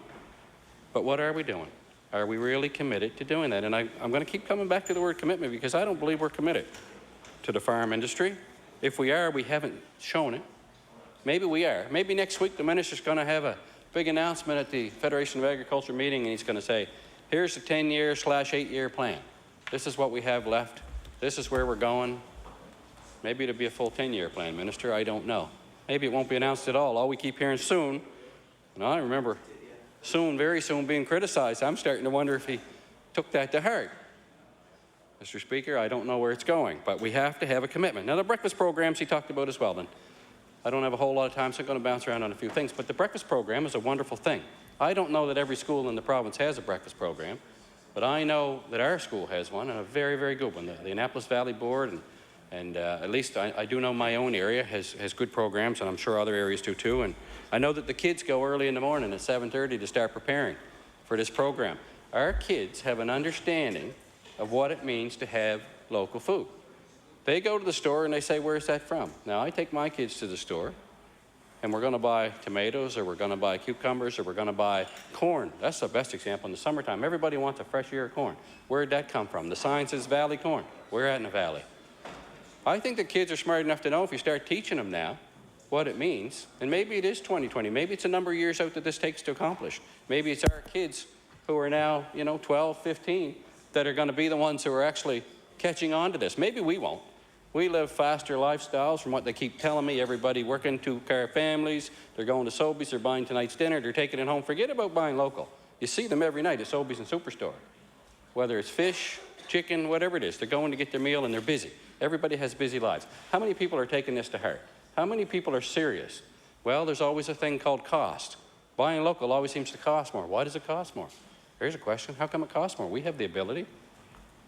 But what are we doing? Are we really committed to doing that? And I'm going to keep coming back to the word commitment, because I don't believe we're committed to the farm industry. If we are, we haven't shown it. Maybe we are. Maybe next week the minister's going to have a big announcement at the Federation of Agriculture meeting, and he's going to say, here's the 10-year/8-year plan. This is what we have left. This is where we're going. Maybe it'll be a full 10-year plan, Minister. I don't know. Maybe it won't be announced at all. All we keep hearing soon, and I remember soon, very soon, being criticized. I'm starting to wonder if he took that to heart. Mr. Speaker, I don't know where it's going, but we have to have a commitment. Now, the breakfast programs he talked about as well, then. I don't have a whole lot of time, so I'm going to bounce around on a few things, but the breakfast program is a wonderful thing. I don't know that every school in the province has a breakfast program, but I know that our school has one, and a very, very good one. The Annapolis Valley Board, and at least I do know my own area has good programs, and I'm sure other areas do too. And I know that the kids go early in the morning at 7:30 to start preparing for this program. Our kids have an understanding of what it means to have local food. They go to the store and they say, where's that from? Now, I take my kids to the store, and we're going to buy tomatoes, or we're going to buy cucumbers, or we're going to buy corn. That's the best example in the summertime. Everybody wants a fresh ear of corn. Where'd that come from? The sign says Valley corn. We're at in the valley. I think the kids are smart enough to know if you start teaching them now what it means, and maybe it is 2020. Maybe it's a number of years out that this takes to accomplish. Maybe it's our kids who are now, 12, 15, that are going to be the ones who are actually catching on to this. Maybe we won't. We live faster lifestyles from what they keep telling me. Everybody working, two-car families, they're going to Sobeys, they're buying tonight's dinner, they're taking it home. Forget about buying local. You see them every night at Sobeys and Superstore. Whether it's fish, chicken, whatever it is, they're going to get their meal and they're busy. Everybody has busy lives. How many people are taking this to heart? How many people are serious? Well, there's always a thing called cost. Buying local always seems to cost more. Why does it cost more? Here's a question. How come it costs more? We have the ability.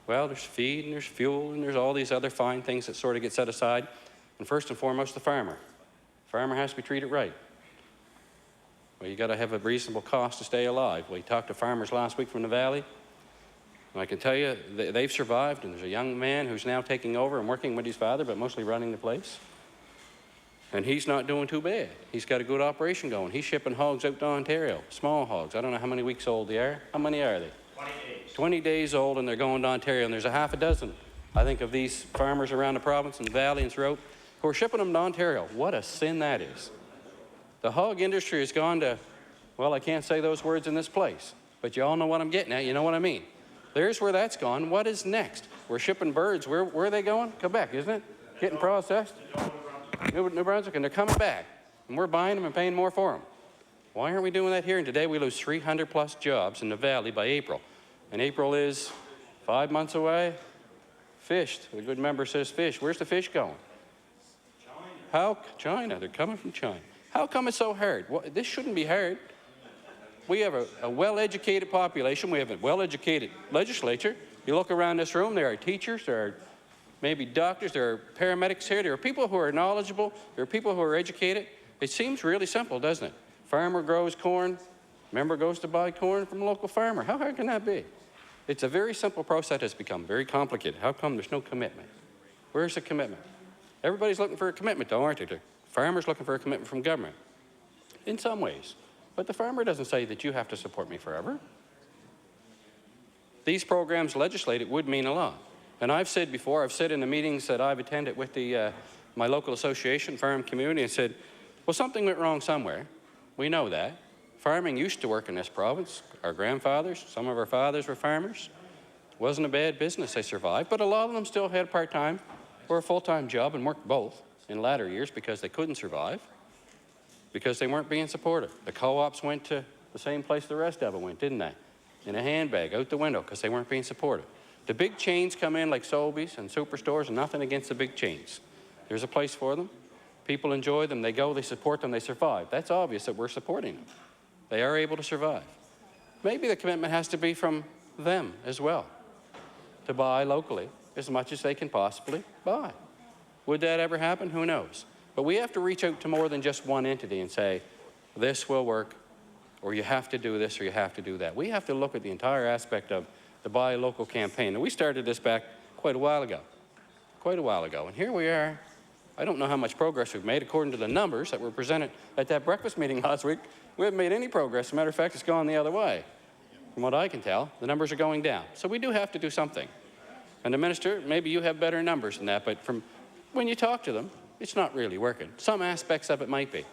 Well, there's feed, and there's fuel, and there's all these other fine things that sort of get set aside. And first and foremost, the farmer. The farmer has to be treated right. Well, you got to have a reasonable cost to stay alive. We talked to farmers last week from the valley, and I can tell you they've survived, and there's a young man who's now taking over and working with his father, but mostly running the place. And he's not doing too bad. He's got a good operation going. He's shipping hogs out to Ontario, small hogs. I don't know how many weeks old they are. How many are they? 20 days. 20 days old, and they're going to Ontario. And there's a half a dozen, I think, of these farmers around the province and the valley and throughout who are shipping them to Ontario. What a sin that is. The hog industry has gone to, well, I can't say those words in this place, but you all know what I'm getting at. You know what I mean. There's where that's gone. What is next? We're shipping birds. Where are they going? Quebec, isn't it? Getting processed? New Brunswick, and they're coming back. And we're buying them and paying more for them. Why aren't we doing that here? And today we lose 300 plus jobs in the valley by April. And April is 5 months away. Fished. The good member says fish. Where's the fish going? China. They're coming from China. How come it's so hard? Well, this shouldn't be hard. We have a well-educated population. We have a well-educated legislature. You look around this room, there are teachers, there are maybe doctors, there are paramedics here, there are people who are knowledgeable, there are people who are educated. It seems really simple, doesn't it? Farmer grows corn, member goes to buy corn from a local farmer. How hard can that be? It's a very simple process that's become very complicated. How come there's no commitment? Where's the commitment? Everybody's looking for a commitment, though, aren't they? The farmer's looking for a commitment from government, in some ways. But the farmer doesn't say that you have to support me forever. These programs legislated would mean a lot. And I've said before, I've said in the meetings that I've attended with my local association, farm community, and said, well, something went wrong somewhere. We know that. Farming used to work in this province. Our grandfathers, some of our fathers were farmers. It wasn't a bad business, they survived, but a lot of them still had a part-time or a full-time job and worked both in latter years because they couldn't survive, because they weren't being supported. The co-ops went to the same place the rest of them went, didn't they? In a handbag, out the window, because they weren't being supported. The big chains come in like Sobeys and superstores, and nothing against the big chains. There's a place for them. People enjoy them. They go, they support them, they survive. That's obvious that we're supporting them. They are able to survive. Maybe the commitment has to be from them as well, to buy locally as much as they can possibly buy. Would that ever happen? Who knows? But we have to reach out to more than just one entity and say, this will work, or you have to do this, or you have to do that. We have to look at the entire aspect of the Buy Local campaign. And we started this back quite a while ago. And here we are. I don't know how much progress we've made. According to the numbers that were presented at that breakfast meeting last week, we haven't made any progress. As a matter of fact, it's gone the other way. From what I can tell, the numbers are going down. So we do have to do something. And the minister, maybe you have better numbers than that, but from when you talk to them, it's not really working. Some aspects of it might be.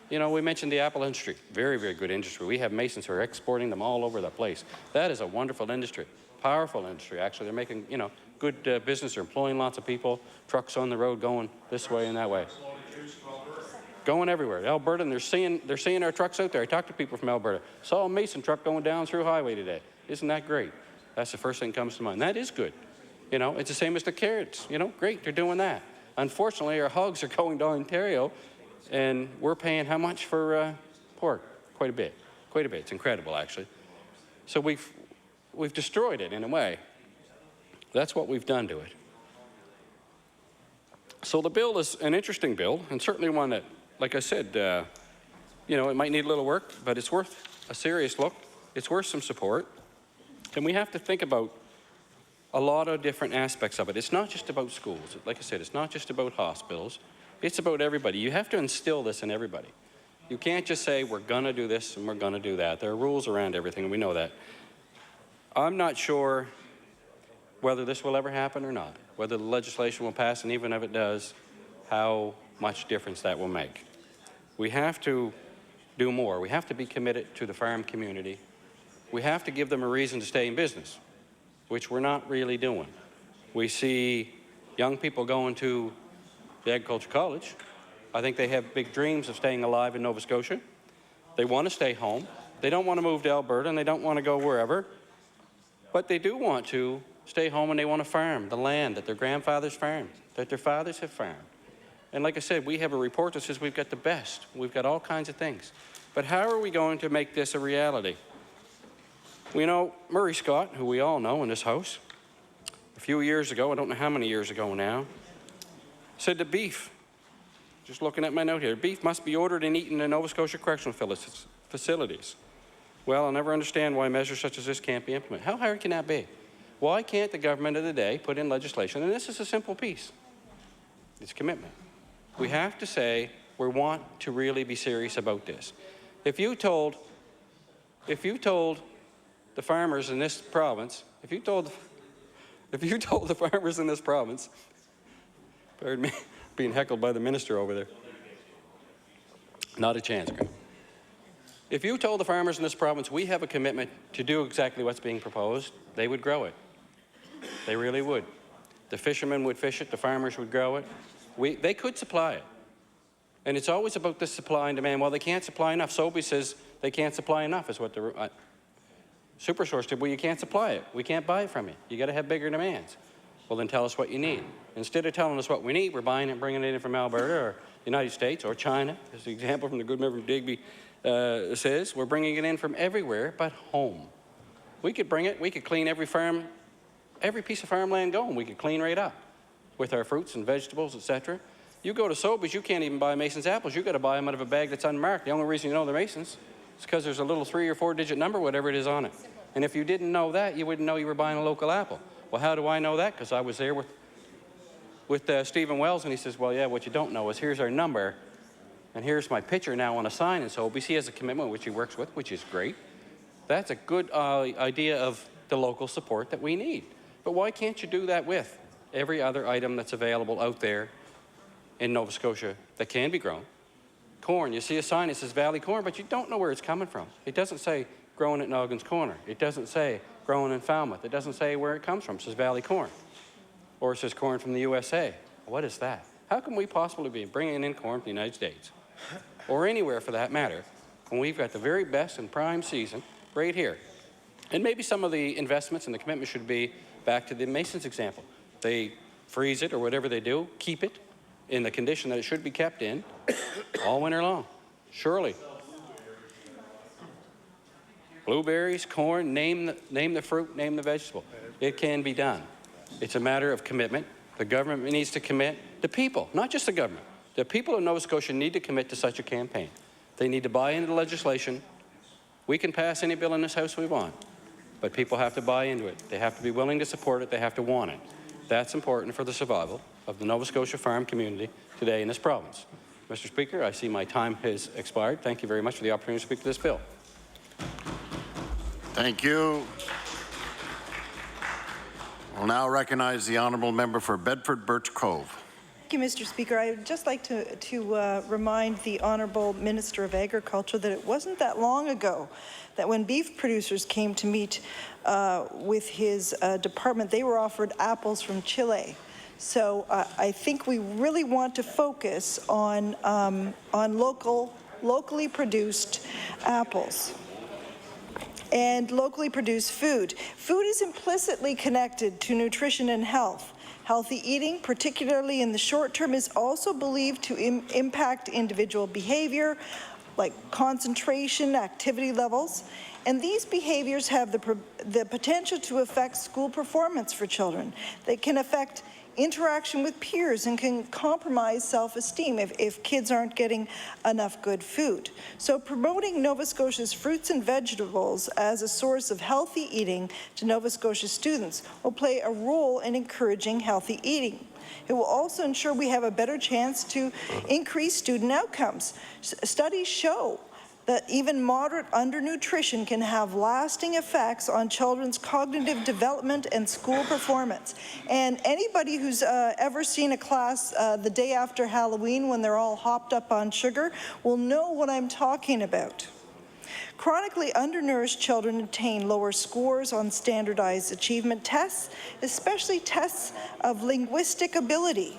You know, we mentioned the apple industry. Very, very good industry. We have masons who are exporting them all over the place. That is a wonderful industry. Powerful industry, actually. They're making, you know, good business. They're employing lots of people. Trucks on the road going this way and that way. Going everywhere. Alberta, and they're seeing our trucks out there. I talked to people from Alberta. Saw a mason truck going down through highway today. Isn't that great? That's the first thing that comes to mind. That is good. You know, it's the same as the carrots. You know, great, they're doing that. Unfortunately, our hogs are going to Ontario, and we're paying how much for pork? Quite a bit. Quite a bit. It's incredible, actually. So we've destroyed it in a way. That's what we've done to it. So the bill is an interesting bill, and certainly one that, like I said, you know, it might need a little work, but it's worth a serious look. It's worth some support. And we have to think about a lot of different aspects of it. It's not just about schools. Like I said, it's not just about hospitals. It's about everybody. You have to instill this in everybody. You can't just say, we're going to do this and we're going to do that. There are rules around everything, and we know that. I'm not sure whether this will ever happen or not, whether the legislation will pass, and even if it does, how much difference that will make. We have to do more. We have to be committed to the farm community. We have to give them a reason to stay in business, which we're not really doing. We see young people going to the agriculture college. I think they have big dreams of staying alive in Nova Scotia. They want to stay home. They don't want to move to Alberta, and they don't want to go wherever. But they do want to stay home, and they want to farm the land that their grandfathers farmed, that their fathers have farmed. And like I said, we have a report that says we've got the best. We've got all kinds of things. But how are we going to make this a reality? We know Murray Scott, who we all know in this House, a few years ago, I don't know how many years ago now, said that beef, just looking at my note here, beef must be ordered and eaten in Nova Scotia correctional facilities. Well, I'll never understand why measures such as this can't be implemented. How hard can that be? Why can't the government of the day put in legislation? And this is a simple piece. It's commitment. We have to say we want to really be serious about this. If you told the farmers in this province, if you told the farmers in this province, pardon me, being heckled by the minister over there, not a chance, Graham. If you told the farmers in this province, we have a commitment to do exactly what's being proposed, they would grow it. They really would. The fishermen would fish it, the farmers would grow it. They could supply it. And it's always about the supply and demand. Well, they can't supply enough. Sobe says they can't supply enough is what the Supersource did. Well, you can't supply it. We can't buy it from you. You got to have bigger demands. Well, then tell us what you need. Instead of telling us what we need, we're buying it and bringing it in from Alberta or the United States or China, as the example from the good member from Digby says. We're bringing it in from everywhere but home. We could bring it. We could clean every farm, every piece of farmland going. We could clean right up with our fruits and vegetables, etc. You go to Sobeys, you can't even buy Mason's apples. You've got to buy them out of a bag that's unmarked. The only reason you know they're Mason's is because there's a little 3 or 4 digit number, whatever it is, on it. And if you didn't know that, you wouldn't know you were buying a local apple. Well, how do I know that? Because I was there with Stephen Wells, and he says, well, yeah, what you don't know is here's our number, and here's my picture now on a sign. And Sobeys, he has a commitment which he works with, which is great. That's a good idea of the local support that we need. But why can't you do that with every other item that's available out there in Nova Scotia that can be grown? Corn, you see a sign that says Valley Corn, but you don't know where it's coming from. It doesn't say grown at Noggins Corner. It doesn't say grown in Falmouth. It doesn't say where it comes from. It says Valley Corn. Or it says corn from the USA. What is that? How can we possibly be bringing in corn from the United States, or anywhere for that matter, when we've got the very best and prime season right here? And maybe some of the investments and the commitment should be back to the Masons example. They freeze it or whatever they do, keep it in the condition that it should be kept in all winter long. Surely. Blueberries, corn, name the fruit, name the vegetable. It can be done. It's a matter of commitment. The government needs to commit. The people, not just the government. The people of Nova Scotia need to commit to such a campaign. They need to buy into the legislation. We can pass any bill in this House we want, but people have to buy into it. They have to be willing to support it. They have to want it. That's important for the survival of the Nova Scotia farm community today in this province. Mr. Speaker, I see my time has expired. Thank you very much for the opportunity to speak to this bill. Thank you. We'll now recognize the honourable member for Bedford Birch Cove. Thank you, Mr. Speaker. I would just like to remind the Honourable Minister of Agriculture that it wasn't that long ago that when beef producers came to meet with his department, they were offered apples from Chile. So I think we really want to focus on locally produced apples and locally produced food. Food is implicitly connected to nutrition and health. Healthy eating, particularly in the short term, is also believed to impact individual behavior, like concentration, activity levels. And these behaviors have the potential to affect school performance for children. They can affect interaction with peers and can compromise self-esteem if kids aren't getting enough good food. So promoting Nova Scotia's fruits and vegetables as a source of healthy eating to Nova Scotia students will play a role in encouraging healthy eating. It will also ensure we have a better chance to increase student outcomes. Studies show that even moderate undernutrition can have lasting effects on children's cognitive development and school performance. And anybody who's ever seen a class the day after Halloween when they're all hopped up on sugar will know what I'm talking about. Chronically undernourished children attain lower scores on standardized achievement tests, especially tests of linguistic ability.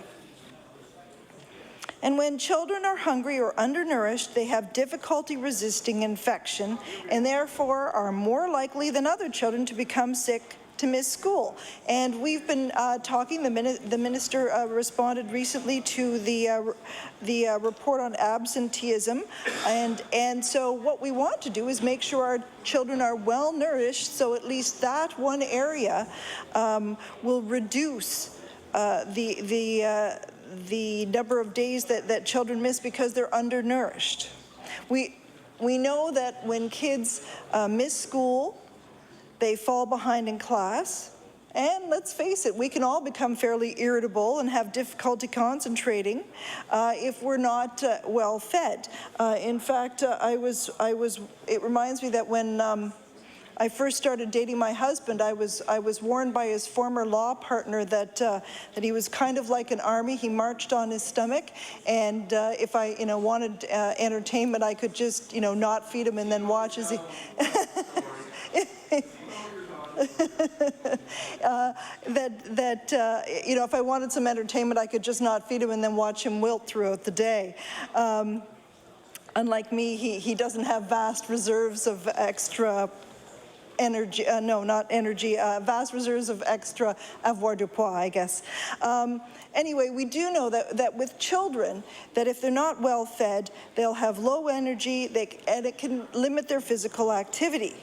And when children are hungry or undernourished, they have difficulty resisting infection and therefore are more likely than other children to become sick, to miss school. And we've been talking, the minister responded recently to the report on absenteeism. And so what we want to do is make sure our children are well nourished, so at least that one area will reduce the number of days that children miss because they're undernourished. We know that when kids miss school, they fall behind in class, and let's face it, we can all become fairly irritable and have difficulty concentrating if we're not well fed. In fact, it reminds me that when I first started dating my husband, I was warned by his former law partner that that he was kind of like an army. He marched on his stomach, and if I wanted entertainment, I could just not feed him and then watch as he. If I wanted some entertainment, I could just not feed him and then watch him wilt throughout the day. Unlike me, he doesn't have vast reserves of extra energy, vast reserves of extra avoirdupois, I guess. Anyway, we do know that with children, that if they're not well fed, they'll have low energy, and it can limit their physical activity.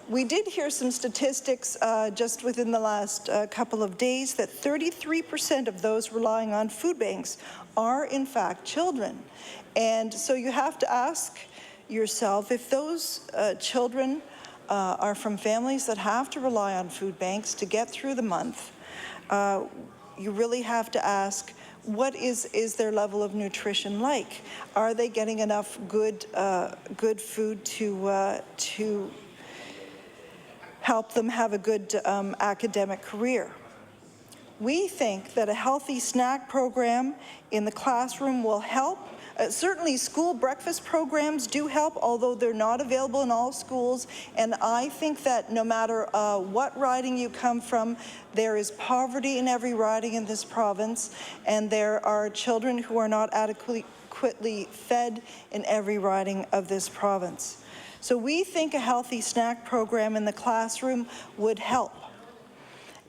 We did hear some statistics just within the last couple of days that 33% of those relying on food banks are in fact children. And so you have to ask yourself if those children are from families that have to rely on food banks to get through the month. You really have to ask, what is their level of nutrition like? Are they getting enough good food to help them have a good academic career? We think that a healthy snack program in the classroom will help. Certainly school breakfast programs do help, although they're not available in all schools. And I think that no matter what riding you come from, there is poverty in every riding in this province, and there are children who are not adequately fed in every riding of this province. So we think a healthy snack program in the classroom would help.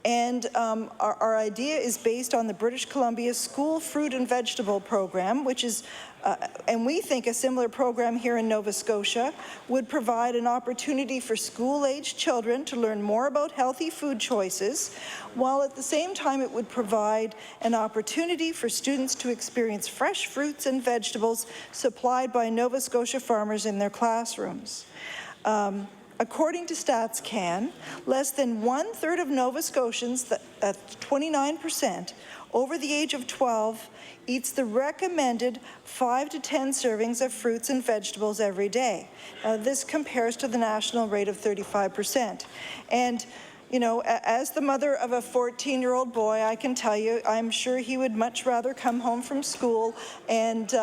And our idea is based on the British Columbia School Fruit and Vegetable Program, which is, and we think a similar program here in Nova Scotia would provide an opportunity for school-aged children to learn more about healthy food choices, while at the same time it would provide an opportunity for students to experience fresh fruits and vegetables supplied by Nova Scotia farmers in their classrooms. According to StatsCan, less than 1/3 of Nova Scotians, at 29%, over the age of 12, eats the recommended 5 to 10 servings of fruits and vegetables every day. This compares to the national rate of 35%. And as the mother of a 14-year-old boy, I can tell you, I'm sure he would much rather come home from school and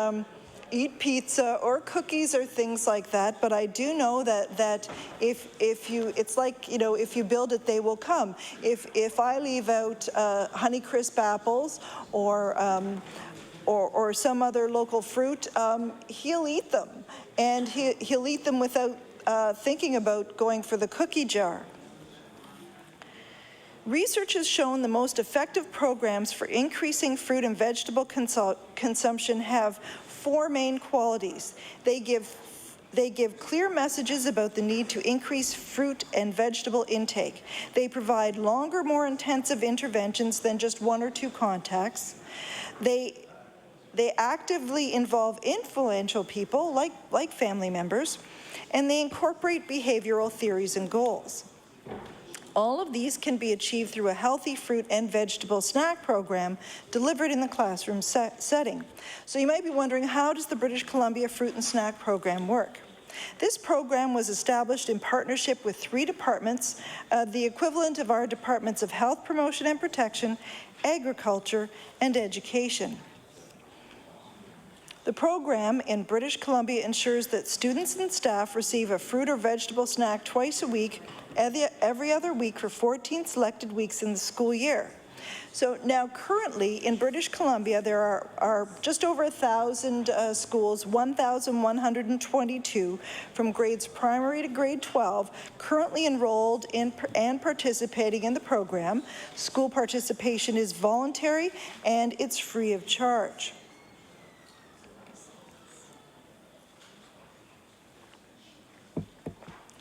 eat pizza or cookies or things like that. But I do know that if you, it's like, if you build it, they will come. If I leave out Honeycrisp apples or some other local fruit, he'll eat them, and he'll eat them without thinking about going for the cookie jar. Research has shown the most effective programs for increasing fruit and vegetable consumption have 4 main qualities. They give clear messages about the need to increase fruit and vegetable intake. They provide longer, more intensive interventions than just 1 or 2 contacts. They actively involve influential people like family members, and they incorporate behavioral theories and goals. All of these can be achieved through a healthy fruit and vegetable snack program delivered in the classroom setting. So you might be wondering, how does the British Columbia Fruit and Snack Program work? This program was established in partnership with 3 departments, the equivalent of our departments of Health Promotion and Protection, Agriculture, and Education. The program in British Columbia ensures that students and staff receive a fruit or vegetable snack twice a week, every other week for 14 selected weeks in the school year. So now currently in British Columbia there are just over 1,000 schools, 1,122 from grades primary to grade 12 currently enrolled in and participating in the program. School participation is voluntary and it's free of charge.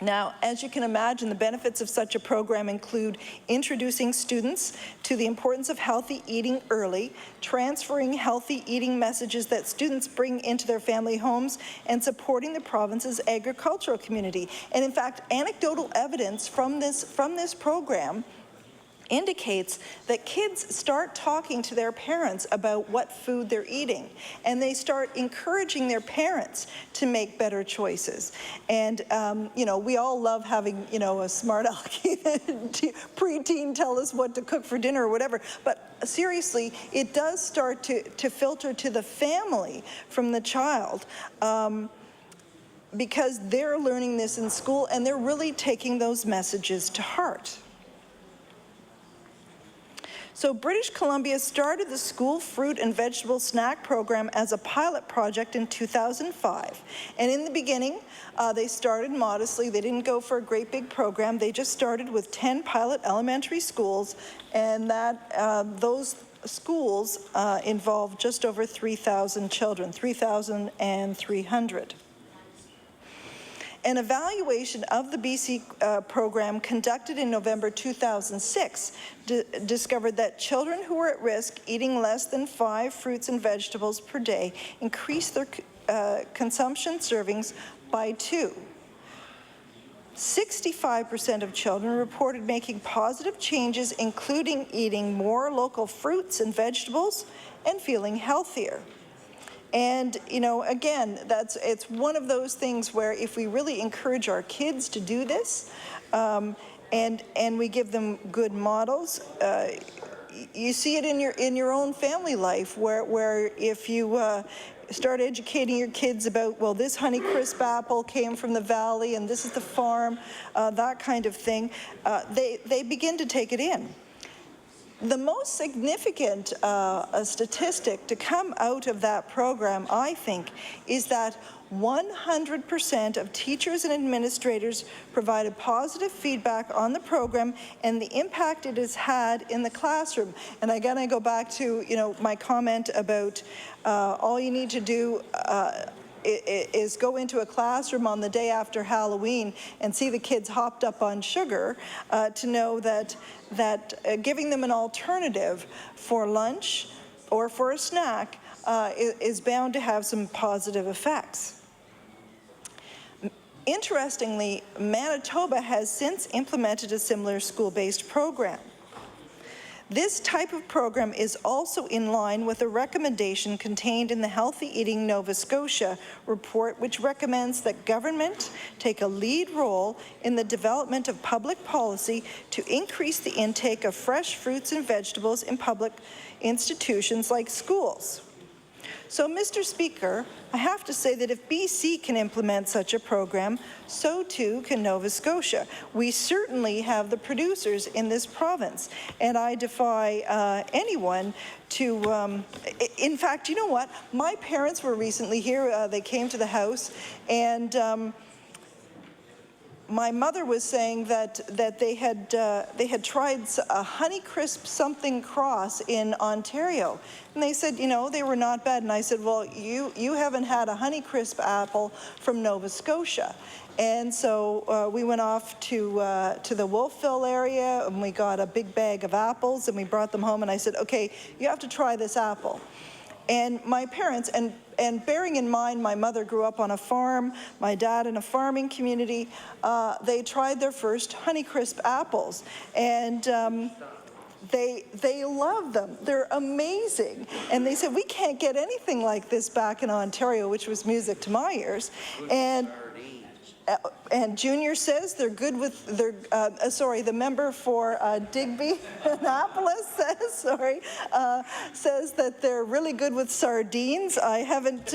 Now, as you can imagine, the benefits of such a program include introducing students to the importance of healthy eating early, transferring healthy eating messages that students bring into their family homes, and supporting the province's agricultural community. And in fact, anecdotal evidence from this program indicates that kids start talking to their parents about what food they're eating, and they start encouraging their parents to make better choices. And, you know, we all love having, you know, a smart alecky preteen tell us what to cook for dinner or whatever, but seriously, it does start to filter to the family from the child. Because they're learning this in school and they're really taking those messages to heart. So British Columbia started the school fruit and vegetable snack program as a pilot project in 2005. And in the beginning, they started modestly. They didn't go for a great big program. They just started with 10 pilot elementary schools, and those schools involved just over 3,000 children, 3,300. An evaluation of the BC program conducted in November 2006 discovered that children who were at risk eating less than 5 fruits and vegetables per day increased their consumption servings by 2. 65% of children reported making positive changes, including eating more local fruits and vegetables and feeling healthier. And, you know, again, it's one of those things where if we really encourage our kids to do this, and we give them good models, you see it in your own family life, where if you start educating your kids about, well, this Honeycrisp apple came from the valley and this is the farm, that kind of thing, they begin to take it in. The most significant statistic to come out of that program, I think, is that 100% of teachers and administrators provided positive feedback on the program and the impact it has had in the classroom. And again, I go back to, you know, my comment about all you need to do is go into a classroom on the day after Halloween and see the kids hopped up on sugar to know that giving them an alternative for lunch or for a snack is bound to have some positive effects. Interestingly, Manitoba has since implemented a similar school-based program. This type of program is also in line with a recommendation contained in the Healthy Eating Nova Scotia report, which recommends that government take a lead role in the development of public policy to increase the intake of fresh fruits and vegetables in public institutions like schools. So, Mr. Speaker, I have to say that if BC can implement such a program, so too can Nova Scotia. We certainly have the producers in this province, and I defy anyone to, in fact, you know what? My parents were recently here. They came to the house, and my mother was saying that they had tried a Honeycrisp something cross in Ontario, and they said, you know, they were not bad. And I said, well, you haven't had a Honeycrisp apple from Nova Scotia. And so we went off to the Wolfville area, and we got a big bag of apples, and we brought them home. And I said, okay, you have to try this apple. And my parents, and bearing in mind my mother grew up on a farm, my dad in a farming community, they tried their first Honeycrisp apples, and they love them. They're amazing. And they said, we can't get anything like this back in Ontario, which was music to my ears. And Junior says they're good with, the member for Digby, Annapolis says that they're really good with sardines. I haven't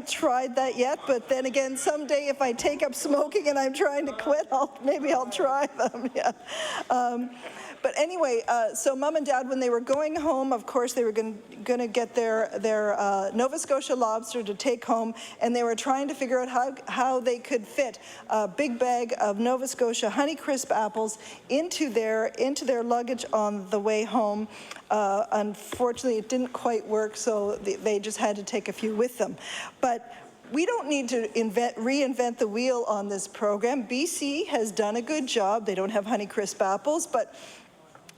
tried that yet, but then again, someday if I take up smoking and I'm trying to quit, maybe I'll try them, yeah. But anyway, so Mom and Dad, when they were going home, of course, they were going to get their Nova Scotia lobster to take home, and they were trying to figure out how they could fit a big bag of Nova Scotia Honeycrisp apples into their luggage on the way home. Unfortunately, it didn't quite work, so they just had to take a few with them. But we don't need to reinvent the wheel on this program. BC has done a good job. They don't have Honeycrisp apples, but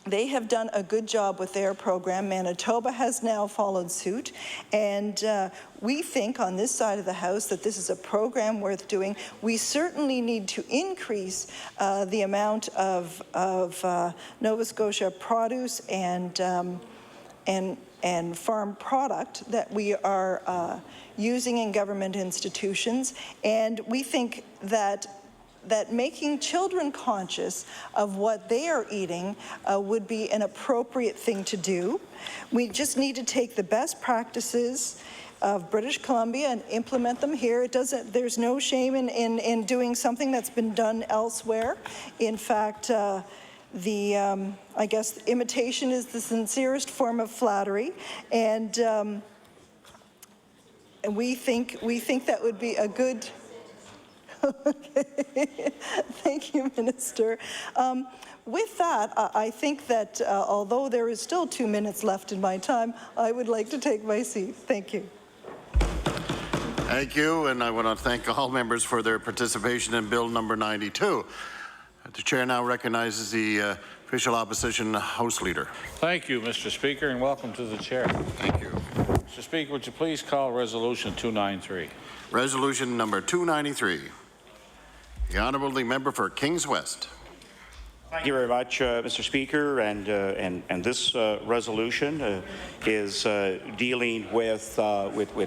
They have done a good job with their program. Manitoba has now followed suit, and we think on this side of the House that this is a program worth doing. We certainly need to increase the amount of Nova Scotia produce and farm product that we are using in government institutions, and we think that making children conscious of what they are eating would be an appropriate thing to do. We just need to take the best practices of British Columbia and implement them here. There's no shame in doing something that's been done elsewhere. In fact, I guess imitation is the sincerest form of flattery, and we think that would be a good. Okay. Thank you, Minister. With that, I think that although there is still 2 minutes left in my time, I would like to take my seat. Thank you. Thank you, and I want to thank all members for their participation in Bill number 92. The chair now recognizes the official opposition House Leader. Thank you, Mr. Speaker, and welcome to the chair. Thank you. Mr. Speaker, would you please call Resolution 293? Resolution number 293. The Honourable Member for Kings West. Thank you very much, Mr. Speaker, and this resolution is dealing with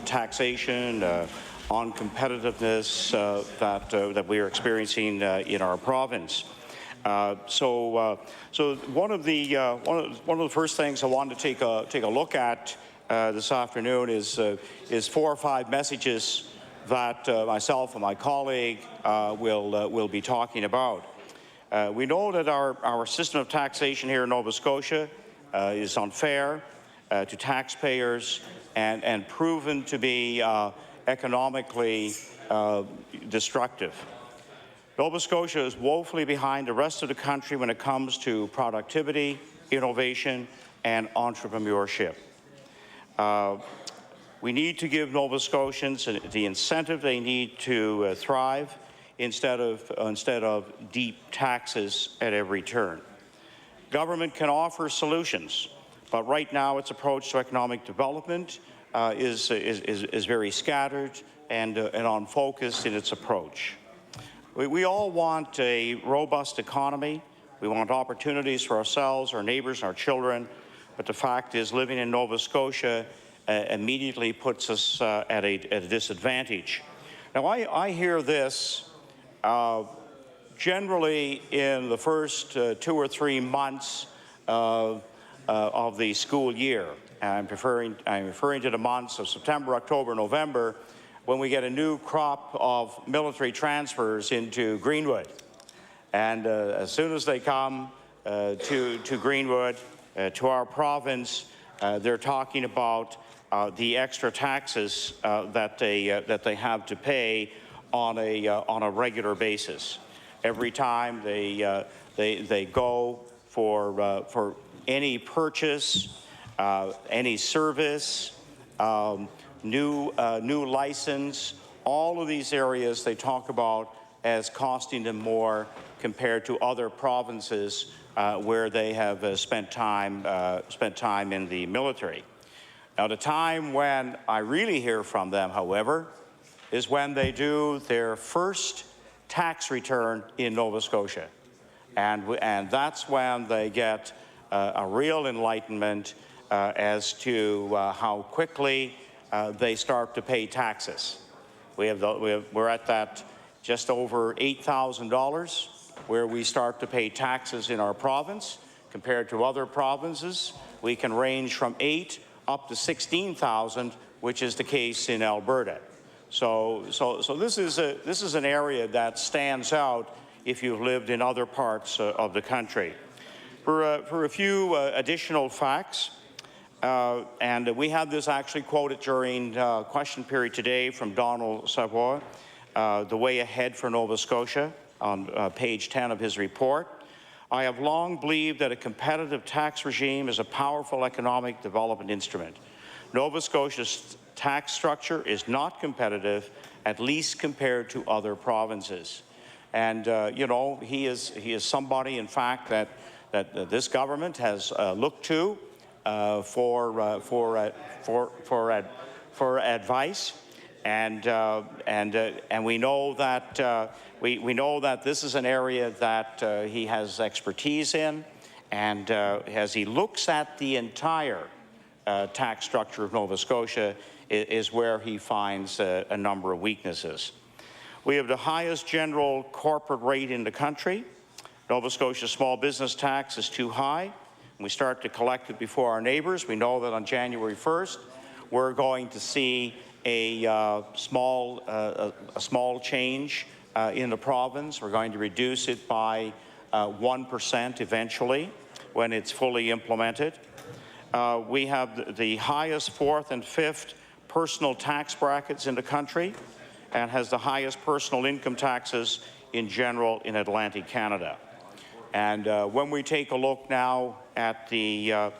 taxation on competitiveness that we are experiencing in our province. So one of the first things I wanted to take a look at this afternoon is 4 or 5 messages that myself and my colleague will be talking about. We know that our system of taxation here in Nova Scotia is unfair to taxpayers and proven to be economically destructive. Nova Scotia is woefully behind the rest of the country when it comes to productivity, innovation, and entrepreneurship. We need to give Nova Scotians the incentive they need to thrive instead of deep taxes at every turn. Government can offer solutions, but right now its approach to economic development is very scattered and unfocused in its approach. We all want a robust economy. We want opportunities for ourselves, our neighbours, and our children, but the fact is living in Nova Scotia immediately puts us at a disadvantage. Now, I hear this generally in the first 2 or 3 months of the school year. I'm referring to the months of September, October, November, when we get a new crop of military transfers into Greenwood. And as soon as they come to Greenwood, to our province, they're talking about the extra taxes that they have to pay on a regular basis. Every time they go for any purchase, any service, new license, all of these areas they talk about as costing them more compared to other provinces where they have spent time in the military. Now, the time when I really hear from them, however, is when they do their first tax return in Nova Scotia. And that's when they get a real enlightenment as to how quickly they start to pay taxes. We're at that just over $8,000 where we start to pay taxes in our province. Compared to other provinces, we can range from 8 up to 16,000, which is the case in Alberta. So this is an area that stands out if you've lived in other parts of the country. For a few additional facts, and we had this actually quoted during question period today from Donald Savoy, the way ahead for Nova Scotia on page 10 of his report. I have long believed that a competitive tax regime is a powerful economic development instrument. Nova Scotia's tax structure is not competitive, at least compared to other provinces. And you know, he is somebody, in fact, that that this government has looked to for advice, and we know that we know that this is an area that he has expertise in, and as he looks at the entire tax structure of Nova Scotia is where he finds a number of weaknesses. We have the highest general corporate rate in the country. Nova Scotia small business tax is too high. We start to collect it before our neighbours. We know that on January 1st, we're going to see a small change in the province. We're going to reduce it by 1% eventually when it's fully implemented. We have the highest fourth and fifth personal tax brackets in the country and has the highest personal income taxes in general in Atlantic Canada. And when we take a look now at the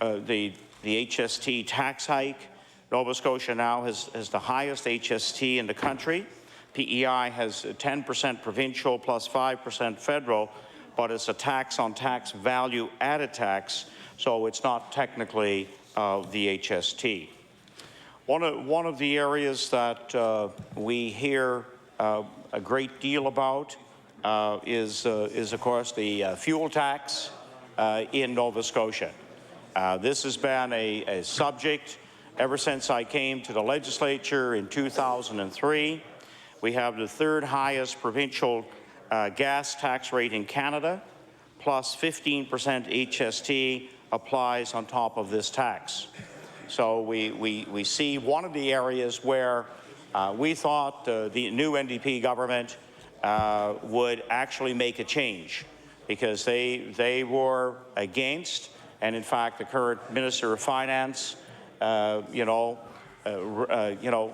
HST tax hike, Nova Scotia now has the highest HST in the country. PEI has 10% provincial plus 5% federal, but it's a tax on tax value added tax, so it's not technically the HST. One of the areas that we hear a great deal about is of course the fuel tax in Nova Scotia. This has been a subject ever since I came to the legislature in 2003. We have the third highest provincial gas tax rate in Canada, plus 15% HST applies on top of this tax. So we see one of the areas where we thought the new NDP government would actually make a change, because they were against, and in fact the current Minister of Finance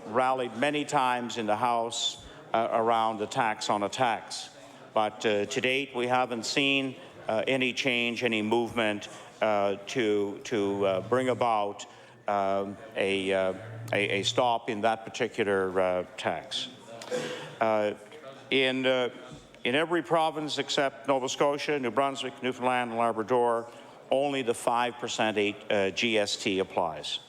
rallied many times in the House around the tax on a tax. But to date, we haven't seen any change, any movement to bring about a stop in that particular tax. In every province except Nova Scotia, New Brunswick, Newfoundland, and Labrador, only the 5% GST applies.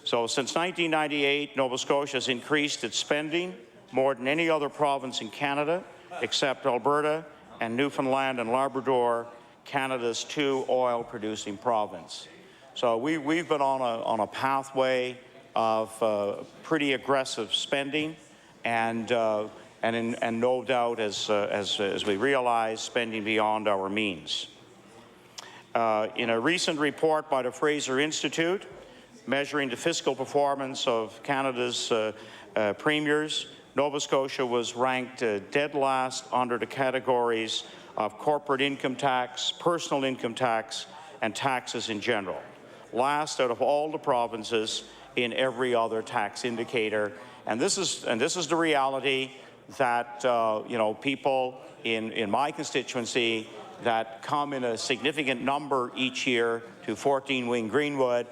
So since 1998, Nova Scotia has increased its spending more than any other province in Canada, except Alberta and Newfoundland and Labrador, Canada's two oil-producing province. So we've been on a pathway of pretty aggressive spending, and no doubt, as we realize, spending beyond our means. In a recent report by the Fraser Institute, measuring the fiscal performance of Canada's premiers, Nova Scotia was ranked dead last under the categories of corporate income tax, personal income tax, and taxes in general. Last out of all the provinces in every other tax indicator. And this is the reality that people in my constituency that come in a significant number each year to 14 Wing Greenwood.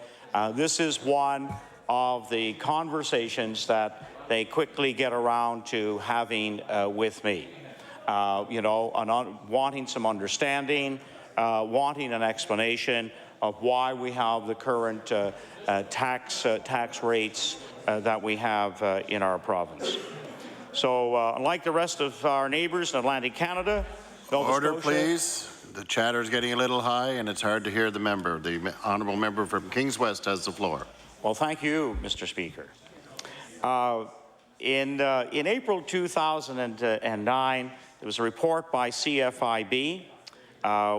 This is one of the conversations that they quickly get around to having with me. Wanting some understanding, wanting an explanation of why we have the current tax rates that we have in our province. So, unlike the rest of our neighbours in Atlantic Canada, Nova Order, Scotia, please. The chatter is getting a little high, and it's hard to hear the member. The honourable member from Kings West has the floor. Well, thank you, Mr. Speaker. In April 2009, there was a report by CFIB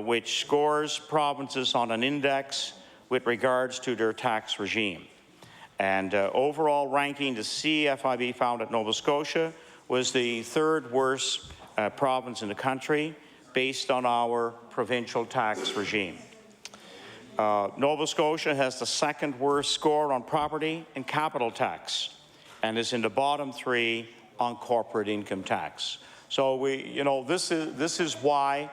which scores provinces on an index with regards to their tax regime. And overall ranking, the CFIB found that Nova Scotia was the third worst province in the country based on our provincial tax regime. Nova Scotia has the second worst score on property and capital tax and is in the bottom three on corporate income tax. So this is why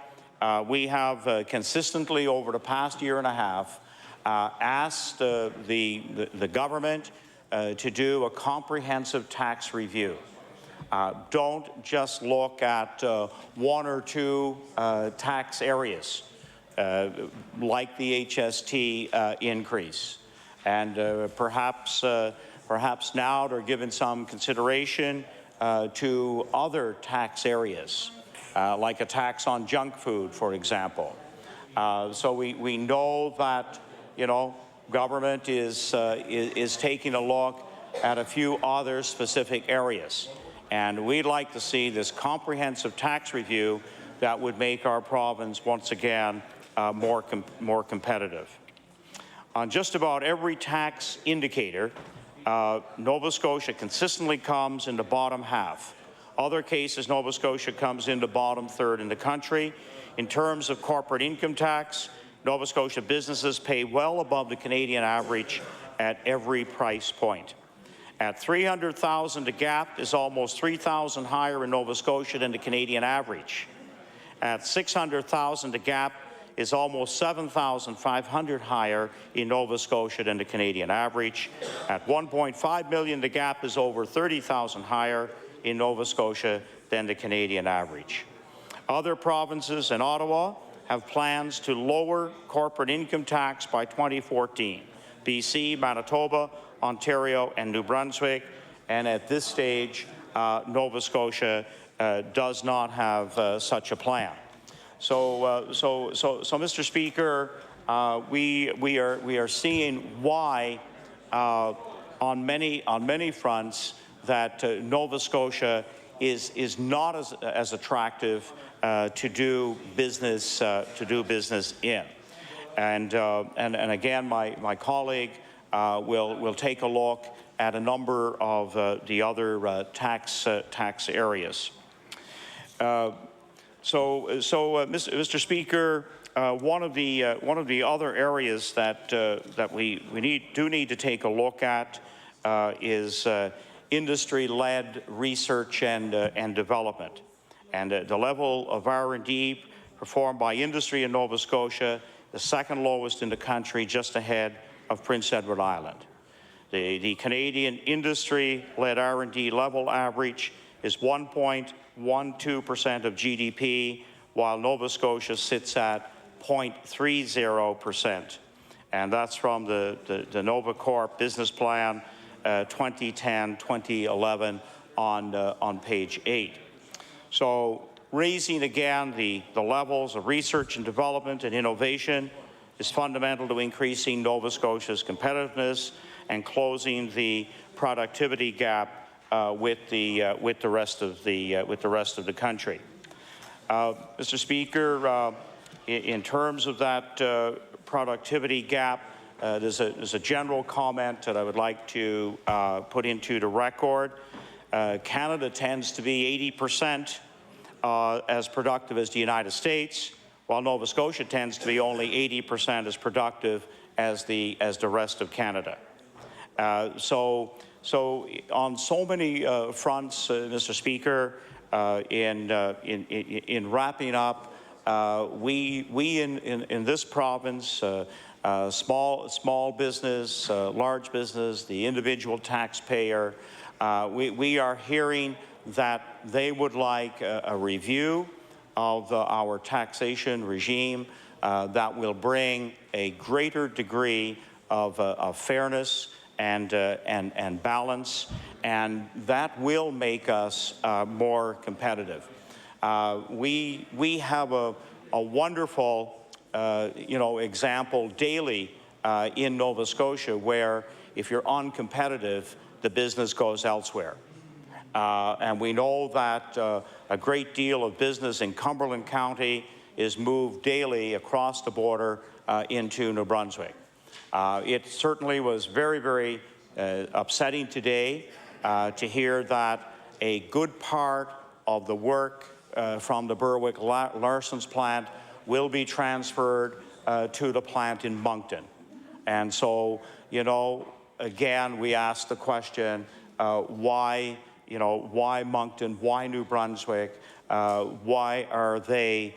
we have consistently over the past year and a half asked the government to do a comprehensive tax review. Don't just look at one or two tax areas. like the HST increase. And perhaps now they're given some consideration to other tax areas, like a tax on junk food, for example. So we know that, government is taking a look at a few other specific areas. And we'd like to see this comprehensive tax review that would make our province, once again, more competitive. On just about every tax indicator, Nova Scotia consistently comes in the bottom half. Other cases, Nova Scotia comes in the bottom third in the country. In terms of corporate income tax, Nova Scotia businesses pay well above the Canadian average at every price point. At $300,000, the gap is almost $3,000 higher in Nova Scotia than the Canadian average. At $600,000, the gap is almost $7,500 higher in Nova Scotia than the Canadian average. At $1.5 million, the gap is over $30,000 higher in Nova Scotia than the Canadian average. Other provinces and Ottawa have plans to lower corporate income tax by 2014. BC, Manitoba, Ontario, and New Brunswick. And at this stage, Nova Scotia does not have such a plan. So, Mr. Speaker, we are seeing why on many fronts that Nova Scotia is not as attractive to do business in. And again, my colleague will take a look at a number of the other tax areas. Mr. Speaker, one of the other areas that we do need to take a look at is industry-led research and development. And the level of R&D performed by industry in Nova Scotia, the second lowest in the country, just ahead of Prince Edward Island. The Canadian industry-led R&D level average is 1.12% of GDP, while Nova Scotia sits at 0.30%. And that's from the Nova Corp Business Plan 2010-2011 on page 8. So raising again the levels of research and development and innovation is fundamental to increasing Nova Scotia's competitiveness and closing the productivity gap with the rest of the country. Mr. Speaker, in terms of that productivity gap, there's a general comment that I would like to put into the record. Canada tends to be 80% as productive as the United States, while Nova Scotia tends to be only 80% as productive as the rest of Canada. So on so many fronts, Mr. Speaker, in wrapping up, we in this province, small business, large business, the individual taxpayer, we are hearing that they would like a review of our taxation regime that will bring a greater degree of fairness and balance, and that will make us more competitive. We have a wonderful example daily in Nova Scotia where if you're uncompetitive, the business goes elsewhere. And we know that a great deal of business in Cumberland County is moved daily across the border into New Brunswick. It certainly was very, very upsetting today to hear that a good part of the work from the Berwick-Larson's plant will be transferred to the plant in Moncton. And so, again, we ask the question, why Moncton, why New Brunswick, why are they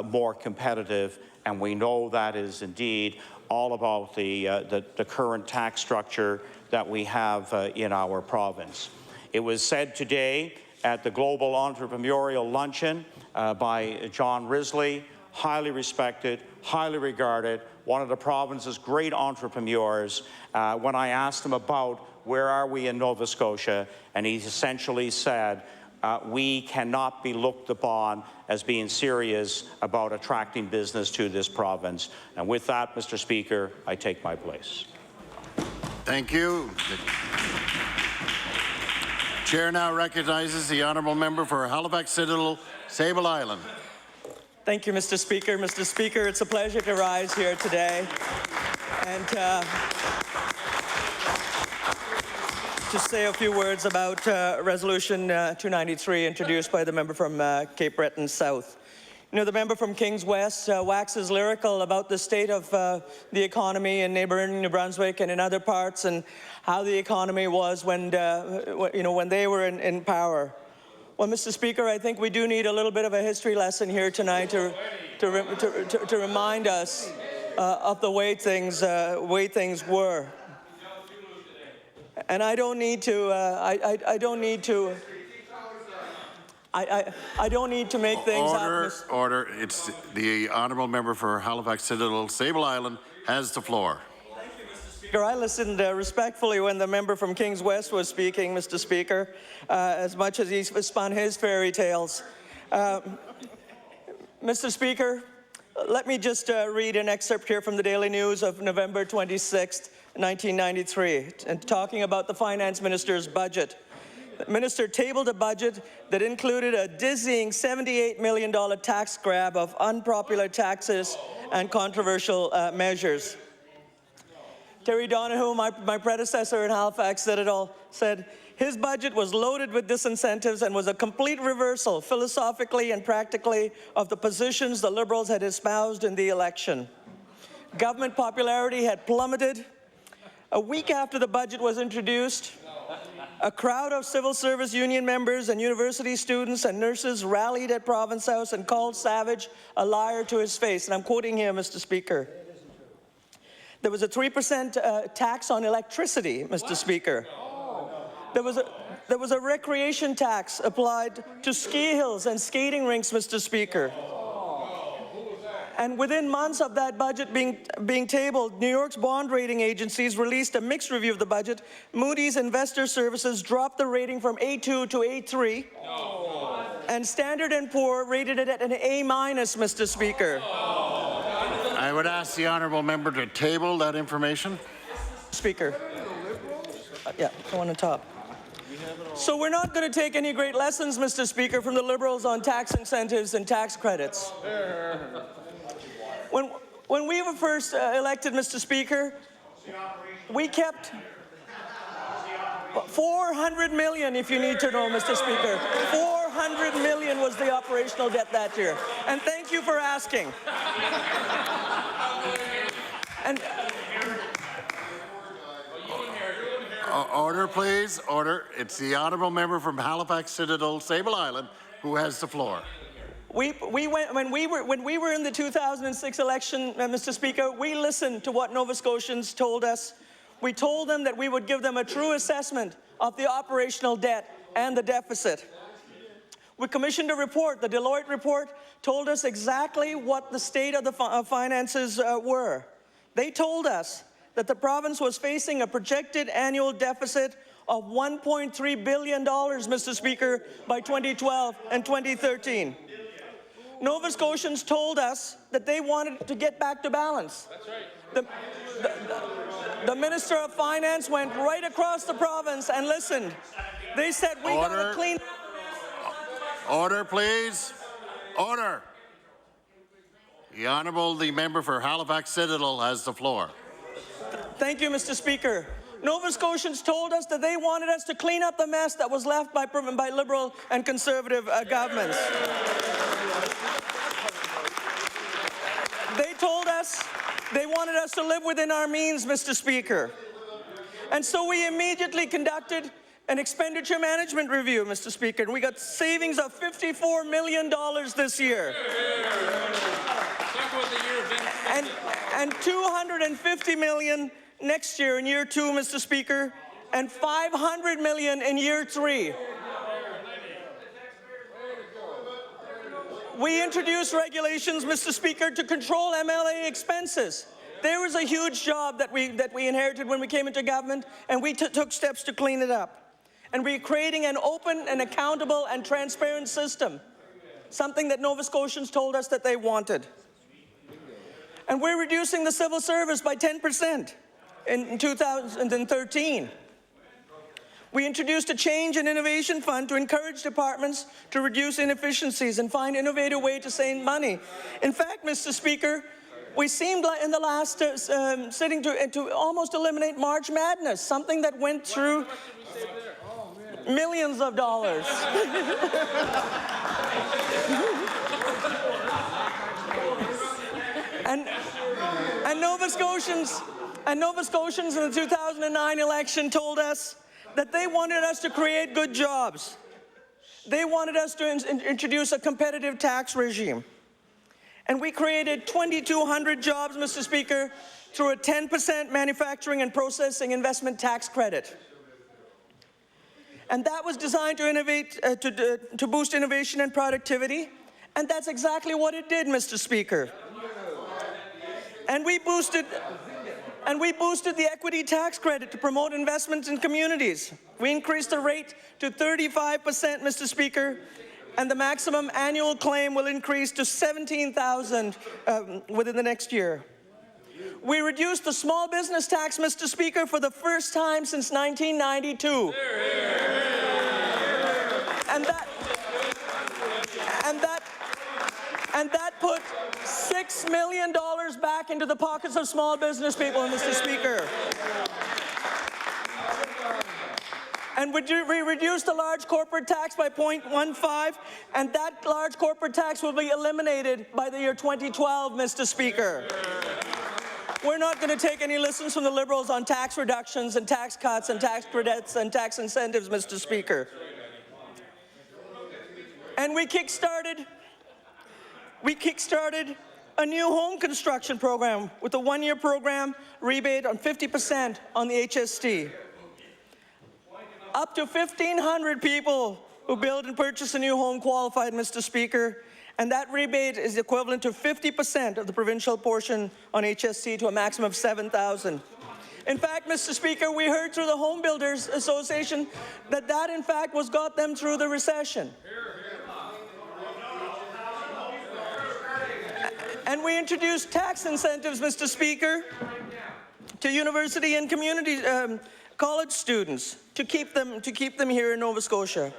more competitive? And we know that is indeed all about the current tax structure that we have in our province. It was said today at the Global Entrepreneurial Luncheon by John Risley, highly respected, highly regarded, one of the province's great entrepreneurs. When I asked him about where are we in Nova Scotia, and he essentially said, we cannot be looked upon as being serious about attracting business to this province. And with that, Mr. Speaker, I take my place. Thank you. The chair now recognizes the honourable member for Halifax Citadel, Sable Island. Thank you, Mr. Speaker. Mr. Speaker, it's a pleasure to rise here today and to say a few words about Resolution 293 introduced by the member from Cape Breton South. You know, the member from Kings West waxes lyrical about the state of the economy in neighboring New Brunswick and in other parts, and how the economy was when they were in power. Well, Mr. Speaker, I think we do need a little bit of a history lesson here tonight to remind us of the way things were. And I don't need to. I don't need to. I don't need to make things up. Order. It's the honourable member for Halifax Citadel, Sable Island, has the floor. Thank you, Mr. Speaker. I listened respectfully when the member from Kings West was speaking, Mr. Speaker, as much as he spun his fairy tales. Mr. Speaker, let me just read an excerpt here from the Daily News of November 26th, 1993, and talking about the finance minister's budget. The minister tabled a budget that included a dizzying $78 million tax grab of unpopular taxes and controversial measures. Terry Donoghue, my predecessor in Halifax Citadel, said his budget was loaded with disincentives and was a complete reversal, philosophically and practically, of the positions the Liberals had espoused in the election. Government popularity had plummeted. A week after the budget was introduced, a crowd of civil service union members and university students and nurses rallied at Province House and called Savage a liar to his face. And I'm quoting here, Mr. Speaker. There was a 3% tax on electricity, Mr. Speaker. There was a recreation tax applied to ski hills and skating rinks, Mr. Speaker. And within months of that budget being tabled, New York's bond rating agencies released a mixed review of the budget. Moody's Investor Services dropped the rating from A2 to A3. No. And Standard & Poor rated it at an A-, Mr. Speaker. I would ask the honourable member to table that information. Speaker. Yeah, the one on top. So we're not going to take any great lessons, Mr. Speaker, from the Liberals on tax incentives and tax credits. When we were first elected, Mr. Speaker, we kept $400 million, if you need to know, Mr. Speaker. $400 million was the operational debt that year. And thank you for asking. And order, please. Order. It's the honourable member from Halifax Citadel, Sable Island, who has the floor. When we were in the 2006 election, Mr. Speaker, we listened to what Nova Scotians told us. We told them that we would give them a true assessment of the operational debt and the deficit. We commissioned a report. The Deloitte report told us exactly what the state of the finances were. They told us that the province was facing a projected annual deficit of $1.3 billion, Mr. Speaker, by 2012 and 2013. Nova Scotians told us that they wanted to get back to balance. That's right. The Minister of Finance went right across the province and listened. They said, we got to clean... Order, please. Order. The member for Halifax Citadel has the floor. Thank you, Mr. Speaker. Nova Scotians told us that they wanted us to clean up the mess that was left by Liberal and Conservative governments. They told us they wanted us to live within our means, Mr. Speaker. And so we immediately conducted an expenditure management review, Mr. Speaker, and we got savings of $54 million this year. And $250 million next year in year 2, Mr. Speaker, and $500 million in year 3. We introduced regulations, Mr. Speaker, to control MLA expenses. There was a huge job that we inherited when we came into government, and we took steps to clean it up. And we're creating an open and accountable and transparent system, something that Nova Scotians told us that they wanted. And we're reducing the civil service by 10% in 2013. We introduced a change and innovation fund to encourage departments to reduce inefficiencies and find innovative ways to save money. In fact, Mr. Speaker, we seemed like in the last sitting to almost eliminate March Madness, something that went through millions of dollars. and Nova Scotians in the 2009 election told us that they wanted us to create good jobs. They wanted us to introduce a competitive tax regime. And we created 2,200 jobs, Mr. Speaker, through a 10% manufacturing and processing investment tax credit. And that was designed to innovate, to boost innovation and productivity. And that's exactly what it did, Mr. Speaker. And we boosted the equity tax credit to promote investments in communities. We increased the rate to 35%, Mr. Speaker, and the maximum annual claim will increase to $17,000 within the next year. We reduced the small business tax, Mr. Speaker, for the first time since 1992. And that put $6 million back into the pockets of small business people, Mr. Speaker. And we reduced the large corporate tax by 0.15, and that large corporate tax will be eliminated by the year 2012, Mr. Speaker. We're not going to take any lessons from the Liberals on tax reductions and tax cuts and tax credits and tax incentives, Mr. Speaker. And we kick-started a new home construction program with a one-year program rebate on 50% on the HST. Up to 1,500 people who build and purchase a new home qualified, Mr. Speaker, and that rebate is equivalent to 50% of the provincial portion on HST to a maximum of $7,000. In fact, Mr. Speaker, we heard through the Home Builders Association that in fact was got them through the recession. And we introduced tax incentives, Mr. Speaker, to university and community college students to keep them here in Nova Scotia.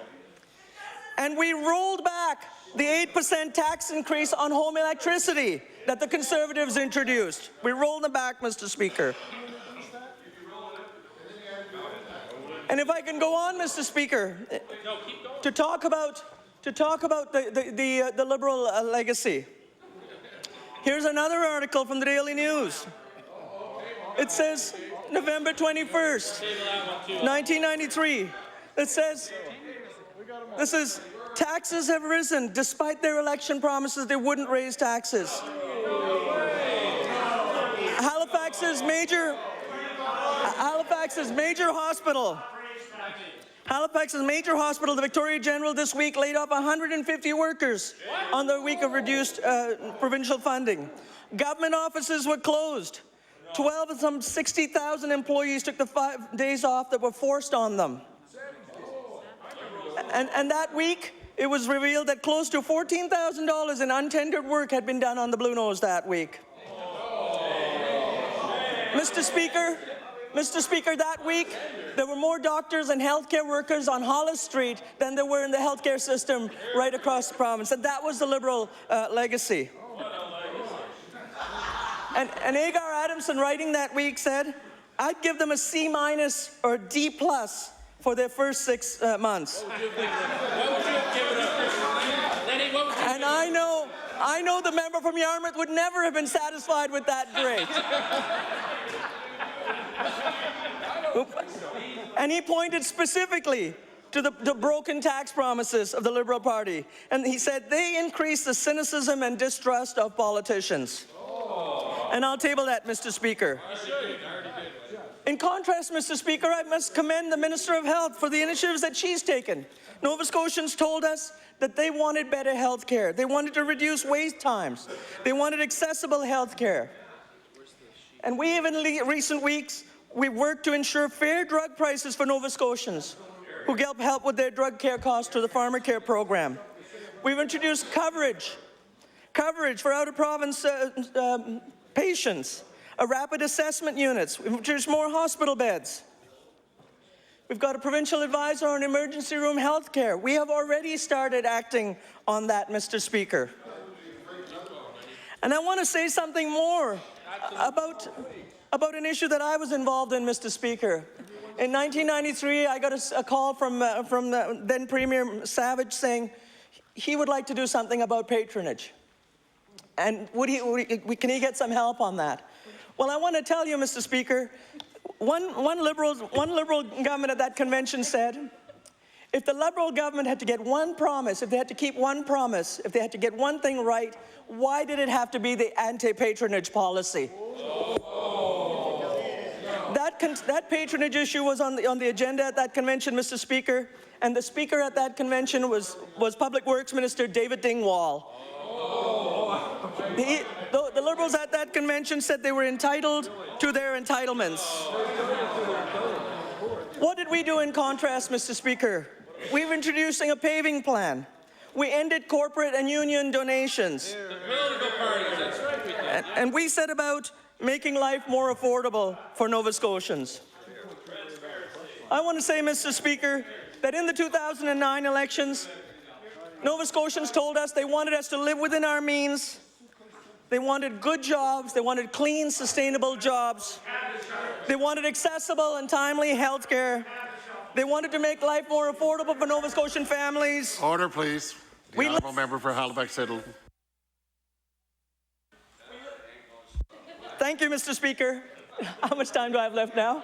And we rolled back the 8% tax increase on home electricity that the Conservatives introduced. We rolled them back, Mr. Speaker. And if I can go on, Mr. Speaker, to talk about the Liberal legacy. Here's another article from the Daily News. It says, November 21st, 1993. It says, this is, taxes have risen. Despite their election promises, they wouldn't raise taxes. Halifax's major hospital, the Victoria General, this week laid off 150 workers on the week of reduced provincial funding. Government offices were closed. 12 of some 60,000 employees took the 5 days off that were forced on them. And that week, it was revealed that close to $14,000 in untendered work had been done on the Blue Nose that week. Mr. Speaker, that week, there were more doctors and healthcare workers on Hollis Street than there were in the healthcare system right across the province. And that was the Liberal legacy. And Agar Adamson, writing that week, said, I'd give them a C- or a D+ for their first 6 months. And I know the member from Yarmouth would never have been satisfied with that grade. And he pointed specifically to the broken tax promises of the Liberal Party. And he said they increase the cynicism and distrust of politicians. And I'll table that, Mr. Speaker. In contrast, Mr. Speaker, I must commend the Minister of Health for the initiatives that she's taken. Nova Scotians told us that they wanted better health care. They wanted to reduce wait times. They wanted accessible health care. And we have, in recent weeks, we've worked to ensure fair drug prices for Nova Scotians who help with their drug care costs through the Pharma Care program. We've introduced coverage for out-of-province patients, rapid assessment units. We've introduced more hospital beds. We've got a provincial advisor on emergency room health care. We have already started acting on that, Mr. Speaker. And I want to say something more about an issue that I was involved in, Mr. Speaker. In 1993, I got a call from the then Premier Savage saying he would like to do something about patronage. And can he get some help on that? Well, I want to tell you, Mr. Speaker, one Liberal government at that convention said, if the Liberal government had to get one promise, if they had to keep one promise, if they had to get one thing right, why did it have to be the anti-patronage policy? That patronage issue was on the agenda at that convention, Mr. Speaker, and the speaker at that convention was Public Works Minister David Dingwall. The Liberals at that convention said they were entitled to their entitlements. What did we do in contrast, Mr. Speaker? We were introducing a paving plan. We ended corporate and union donations. And we set about making life more affordable for Nova Scotians. I want to say, Mr. Speaker, that in the 2009 elections, Nova Scotians told us they wanted us to live within our means. They wanted good jobs. They wanted clean, sustainable jobs. They wanted accessible and timely health care. They wanted to make life more affordable for Nova Scotian families. Order, please. The honourable member for Halifax-Siddle. Thank you, Mr. Speaker. How much time do I have left now?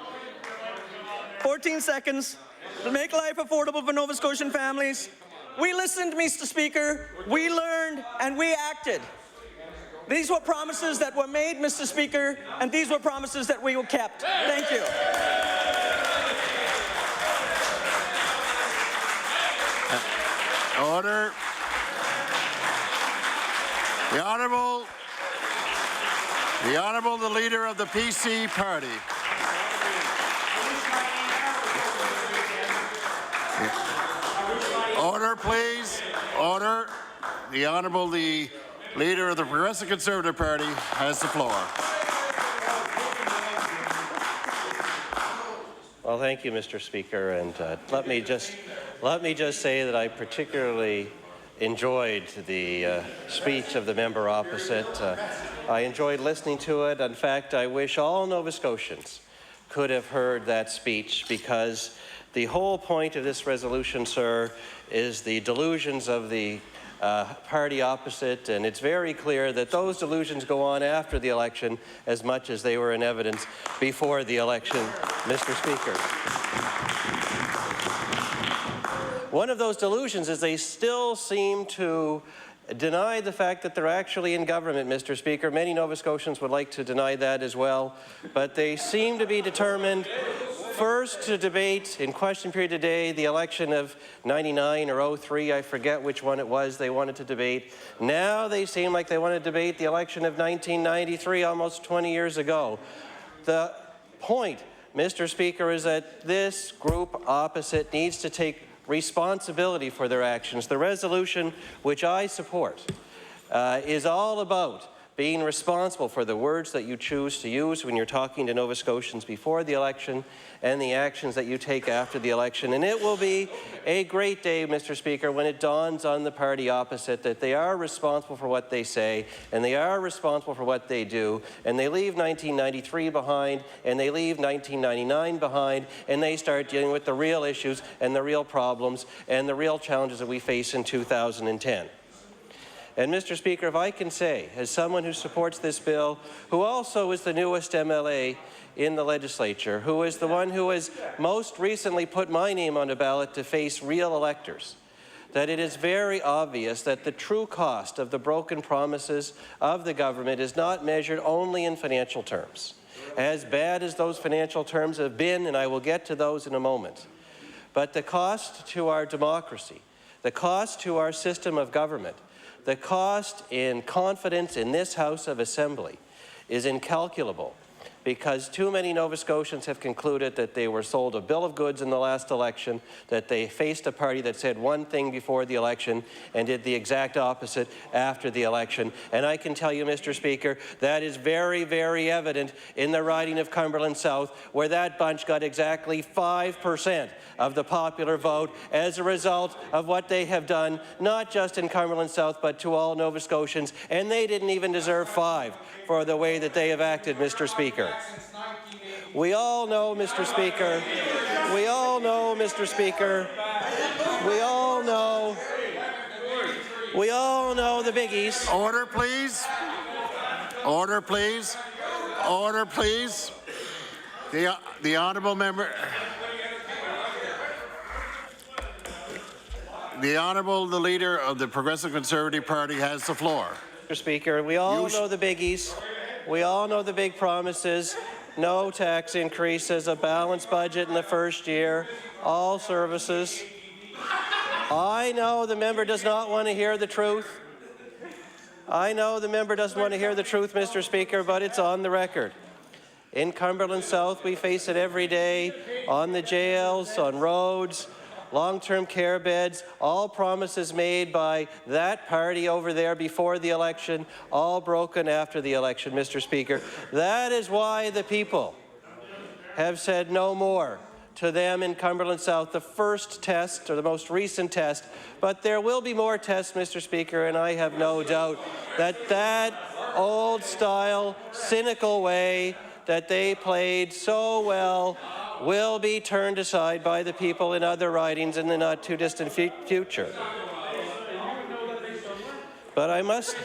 14 seconds. To make life affordable for Nova Scotian families. We listened, Mr. Speaker. We learned and we acted. These were promises that were made, Mr. Speaker, and these were promises that we kept. Thank you. Order. The Honourable, the Leader of the PC Party. Order, please. Order. The Honourable, the Leader of the Progressive Conservative Party has the floor. Well, thank you, Mr. Speaker, and let me just say that I particularly enjoyed the speech of the member opposite. I enjoyed listening to it. In fact, I wish all Nova Scotians could have heard that speech, because the whole point of this resolution, sir, is the delusions of the party opposite, and it's very clear that those delusions go on after the election as much as they were in evidence before the election, Mr. Speaker. One of those delusions is they still seem to deny the fact that they're actually in government, Mr. Speaker. Many Nova Scotians would like to deny that as well, but they seem to be determined first to debate in question period today the election of 99 or 03, I forget which one it was they wanted to debate. Now they seem like they want to debate the election of 1993, almost 20 years ago. The point, Mr. Speaker, is that this group opposite needs to take responsibility for their actions. The resolution, which I support, is all about being responsible for the words that you choose to use when you're talking to Nova Scotians before the election and the actions that you take after the election. And it will be a great day, Mr. Speaker, when it dawns on the party opposite that they are responsible for what they say and they are responsible for what they do, and they leave 1993 behind and they leave 1999 behind, and they start dealing with the real issues and the real problems and the real challenges that we face in 2010. And, Mr. Speaker, if I can say, as someone who supports this bill, who also is the newest MLA in the legislature, who is the one who has most recently put my name on a ballot to face real electors, that it is very obvious that the true cost of the broken promises of the government is not measured only in financial terms, as bad as those financial terms have been, and I will get to those in a moment. But the cost to our democracy, the cost to our system of government, the cost in confidence in this House of Assembly is incalculable, because too many Nova Scotians have concluded that they were sold a bill of goods in the last election, that they faced a party that said one thing before the election and did the exact opposite after the election. And I can tell you, Mr. Speaker, that is very, very evident in the riding of Cumberland South, where that bunch got exactly 5% of the popular vote as a result of what they have done, not just in Cumberland South, but to all Nova Scotians. And they didn't even deserve 5 for the way that they have acted, Mr. Speaker. We all know, Mr. Speaker, we all know, Mr. Speaker, we all know the biggies. Order, please. Order, please. Order, please. The honourable member. The Leader of the Progressive Conservative Party has the floor. Mr. Speaker, we all know the biggies. We all know the big promises. No tax increases, a balanced budget in the first year, all services. I know the member does not want to hear the truth. I know the member doesn't want to hear the truth, Mr. Speaker, but it's on the record. In Cumberland South, we face it every day, on the jails, on roads, long-term care beds, all promises made by that party over there before the election, all broken after the election, Mr. Speaker. That is why the people have said no more to them in Cumberland South, the first test, or the most recent test. But there will be more tests, Mr. Speaker, and I have no doubt that that old-style, cynical way that they played so well will be turned aside by the people in other ridings in the not-too-distant future. But I must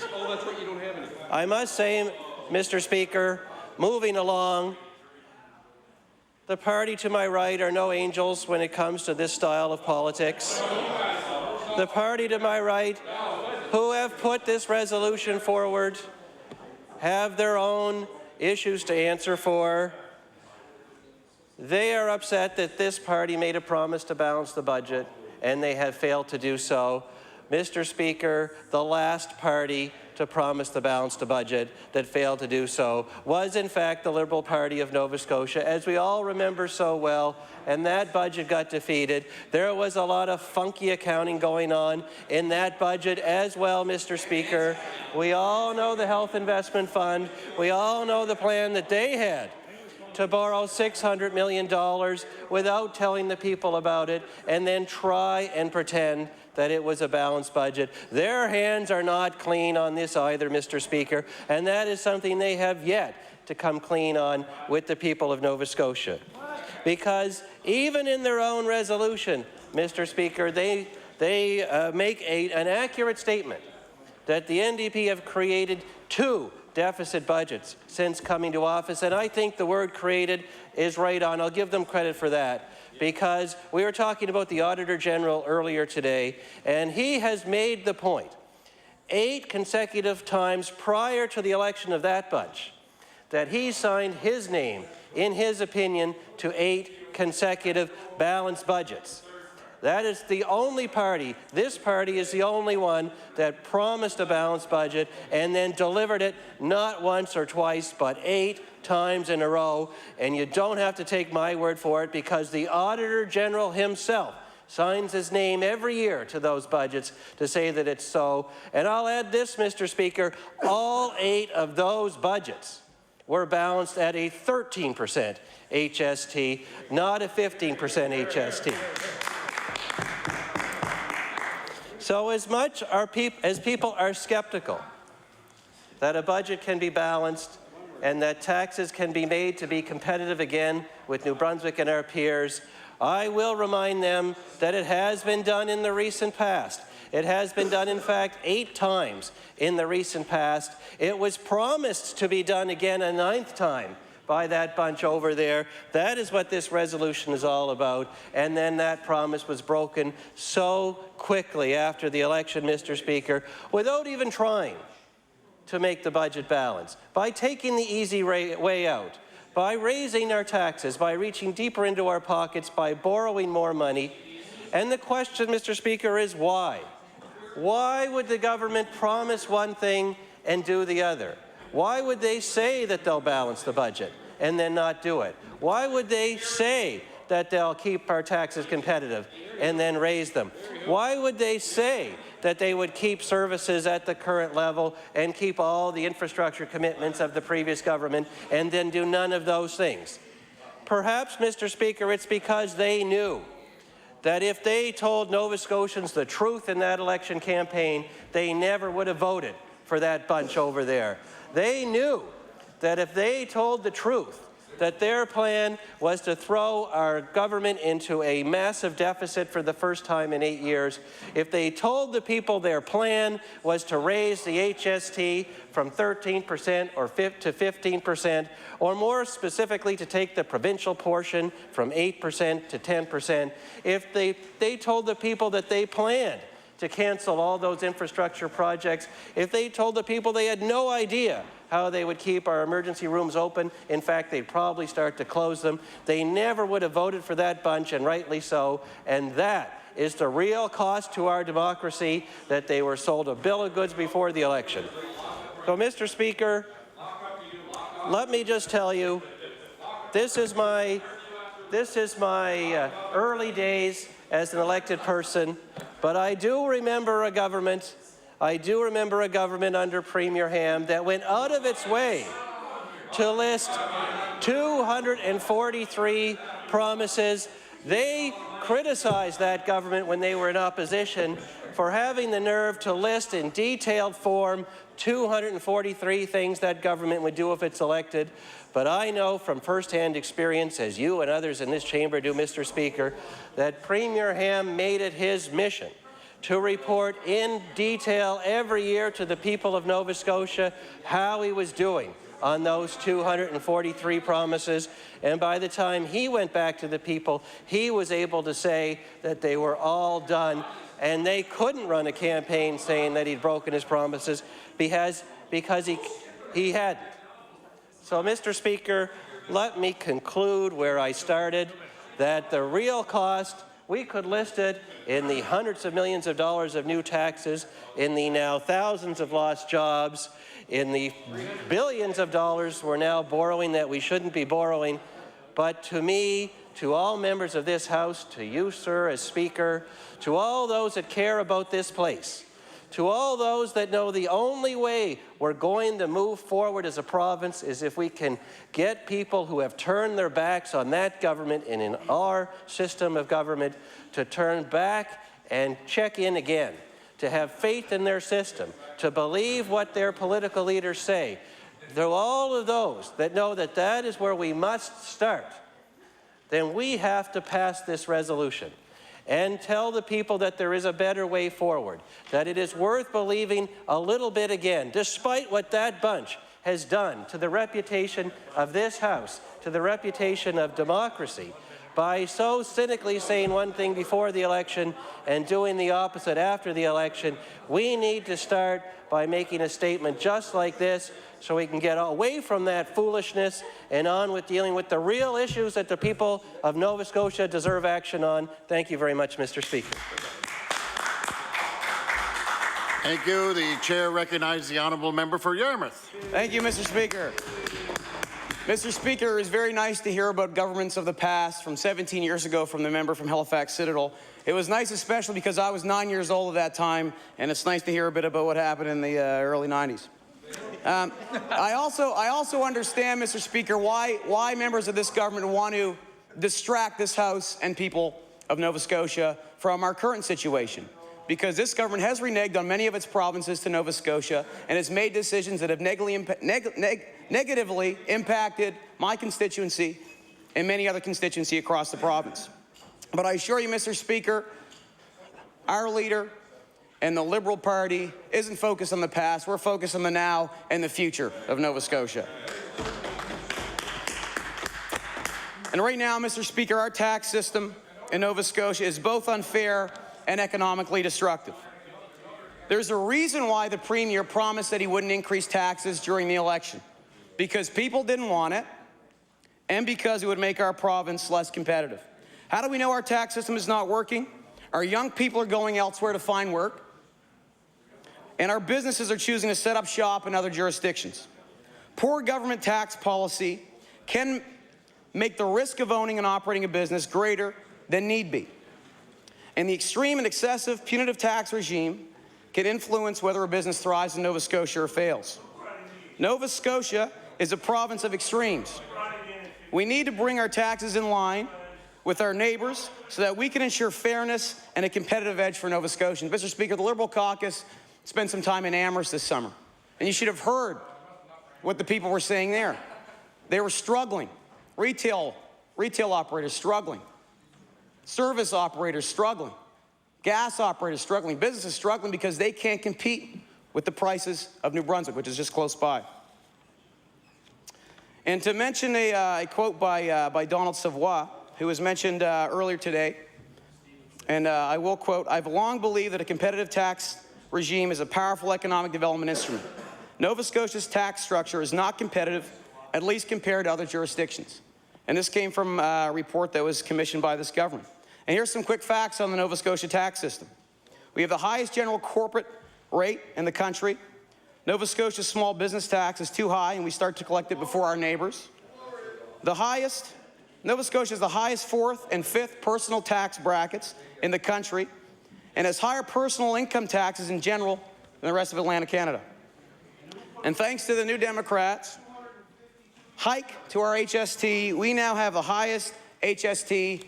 say, Mr. Speaker, moving along, the party to my right are no angels when it comes to this style of politics. The party to my right, who have put this resolution forward, have their own issues to answer for. They are upset that this party made a promise to balance the budget, and they have failed to do so. Mr. Speaker, the last party to promise to balance the budget that failed to do so was, in fact, the Liberal Party of Nova Scotia, as we all remember so well, and that budget got defeated. There was a lot of funky accounting going on in that budget as well, Mr. Speaker. We all know the Health Investment Fund. We all know the plan that they had to borrow $600 million without telling the people about it, and then try and pretend that it was a balanced budget. Their hands are not clean on this either, Mr. Speaker, and that is something they have yet to come clean on with the people of Nova Scotia. Because even in their own resolution, Mr. Speaker, they make an accurate statement that the NDP have created 2 deficit budgets since coming to office, and I think the word created is right on. I'll give them credit for that, because we were talking about the Auditor General earlier today, and he has made the point 8 consecutive times prior to the election of that bunch that he signed his name, in his opinion, to 8 consecutive balanced budgets. That is the only party, this party is the only one that promised a balanced budget and then delivered it not once or twice, but 8 times in a row. And you don't have to take my word for it, because the Auditor General himself signs his name every year to those budgets to say that it's so. And I'll add this, Mr. Speaker, all 8 of those budgets were balanced at a 13% HST, not a 15% HST. So as much as people are skeptical that a budget can be balanced and that taxes can be made to be competitive again with New Brunswick and our peers, I will remind them that it has been done in the recent past. It has been done, in fact, 8 times in the recent past. It was promised to be done again a 9th time by that bunch over there. That is what this resolution is all about. And then that promise was broken so quickly after the election, Mr. Speaker, without even trying to make the budget balance, by taking the easy way out, by raising our taxes, by reaching deeper into our pockets, by borrowing more money. And the question, Mr. Speaker, is why? Why would the government promise one thing and do the other? Why would they say that they'll balance the budget and then not do it? Why would they say that they'll keep our taxes competitive and then raise them? Why would they say that they would keep services at the current level and keep all the infrastructure commitments of the previous government and then do none of those things? Perhaps, Mr. Speaker, it's because they knew that if they told Nova Scotians the truth in that election campaign, they never would have voted for that bunch over there. They knew that if they told the truth, that their plan was to throw our government into a massive deficit for the first time in 8 years. If they told the people their plan was to raise the HST from 13% or to 15%, or more specifically to take the provincial portion from 8% to 10%, if they told the people that they planned to cancel all those infrastructure projects, if they told the people they had no idea how they would keep our emergency rooms open, in fact, they'd probably start to close them, they never would have voted for that bunch, and rightly so. And that is the real cost to our democracy, that they were sold a bill of goods before the election. So, Mr. Speaker, let me just tell you, this is my early days as an elected person, but I do remember a government under Premier Ham that went out of its way to list 243 promises. They criticized that government when they were in opposition for having the nerve to list in detailed form 243 things that government would do if it's elected. But I know from firsthand experience, as you and others in this chamber do, Mr. Speaker, that Premier Ham made it his mission to report in detail every year to the people of Nova Scotia how he was doing on those 243 promises. And by the time he went back to the people, he was able to say that they were all done, and they couldn't run a campaign saying that he'd broken his promises because he hadn't. So, Mr. Speaker, let me conclude where I started, that the real cost, we could list it in the hundreds of millions of dollars of new taxes, in the now thousands of lost jobs, in the billions of dollars we're now borrowing that we shouldn't be borrowing. But to me, to all members of this House, to you, sir, as Speaker, to all those that care about this place, to all those that know the only way we're going to move forward as a province is if we can get people who have turned their backs on that government and in our system of government to turn back and check in again, to have faith in their system, to believe what their political leaders say. To all of those that know that that is where we must start, then we have to pass this resolution and tell the people that there is a better way forward, that it is worth believing a little bit again, despite what that bunch has done to the reputation of this House, to the reputation of democracy, by so cynically saying one thing before the election and doing the opposite after the election. We need to start by making a statement just like this, so we can get away from that foolishness and on with dealing with the real issues that the people of Nova Scotia deserve action on. Thank you very much, Mr. Speaker. Thank you. The chair recognizes the honourable member for Yarmouth. Thank you, Mr. Speaker. Mr. Speaker, it is very nice to hear about governments of the past from 17 years ago from the member from Halifax Citadel. It was nice especially because I was 9 years old at that time, and it's nice to hear a bit about what happened in the early 90s. I also understand, Mr. Speaker, why members of this government want to distract this House and people of Nova Scotia from our current situation. Because this government has reneged on many of its provinces to Nova Scotia and has made decisions that have negatively impacted my constituency and many other constituencies across the province. But I assure you, Mr. Speaker, our leader and the Liberal Party isn't focused on the past. We're focused on the now and the future of Nova Scotia. And right now, Mr. Speaker, our tax system in Nova Scotia is both unfair and economically destructive. There's a reason why the Premier promised that he wouldn't increase taxes during the election, because people didn't want it and because it would make our province less competitive. How do we know our tax system is not working? Our young people are going elsewhere to find work, and our businesses are choosing to set up shop in other jurisdictions. Poor government tax policy can make the risk of owning and operating a business greater than need be. And the extreme and excessive punitive tax regime can influence whether a business thrives in Nova Scotia or fails. Nova Scotia is a province of extremes. We need to bring our taxes in line with our neighbours so that we can ensure fairness and a competitive edge for Nova Scotians. Mr. Speaker, the Liberal caucus spent some time in Amherst this summer, and you should have heard what the people were saying there. They were struggling. Retail operators struggling. Service operators struggling. Gas operators struggling. Businesses struggling because they can't compete with the prices of New Brunswick, which is just close by. And to mention a quote by Donald Savoy, who was mentioned earlier today, and I will quote, "I've long believed that a competitive tax regime is a powerful economic development instrument. Nova Scotia's tax structure is not competitive, at least compared to other jurisdictions." And this came from a report that was commissioned by this government. And here's some quick facts on the Nova Scotia tax system. We have the highest general corporate rate in the country. Nova Scotia's small business tax is too high, and we start to collect it before our neighbours. Nova Scotia has the highest 4th and 5th personal tax brackets in the country and has higher personal income taxes in general than the rest of Atlantic Canada. And thanks to the New Democrats' hike to our HST, we now have the highest HST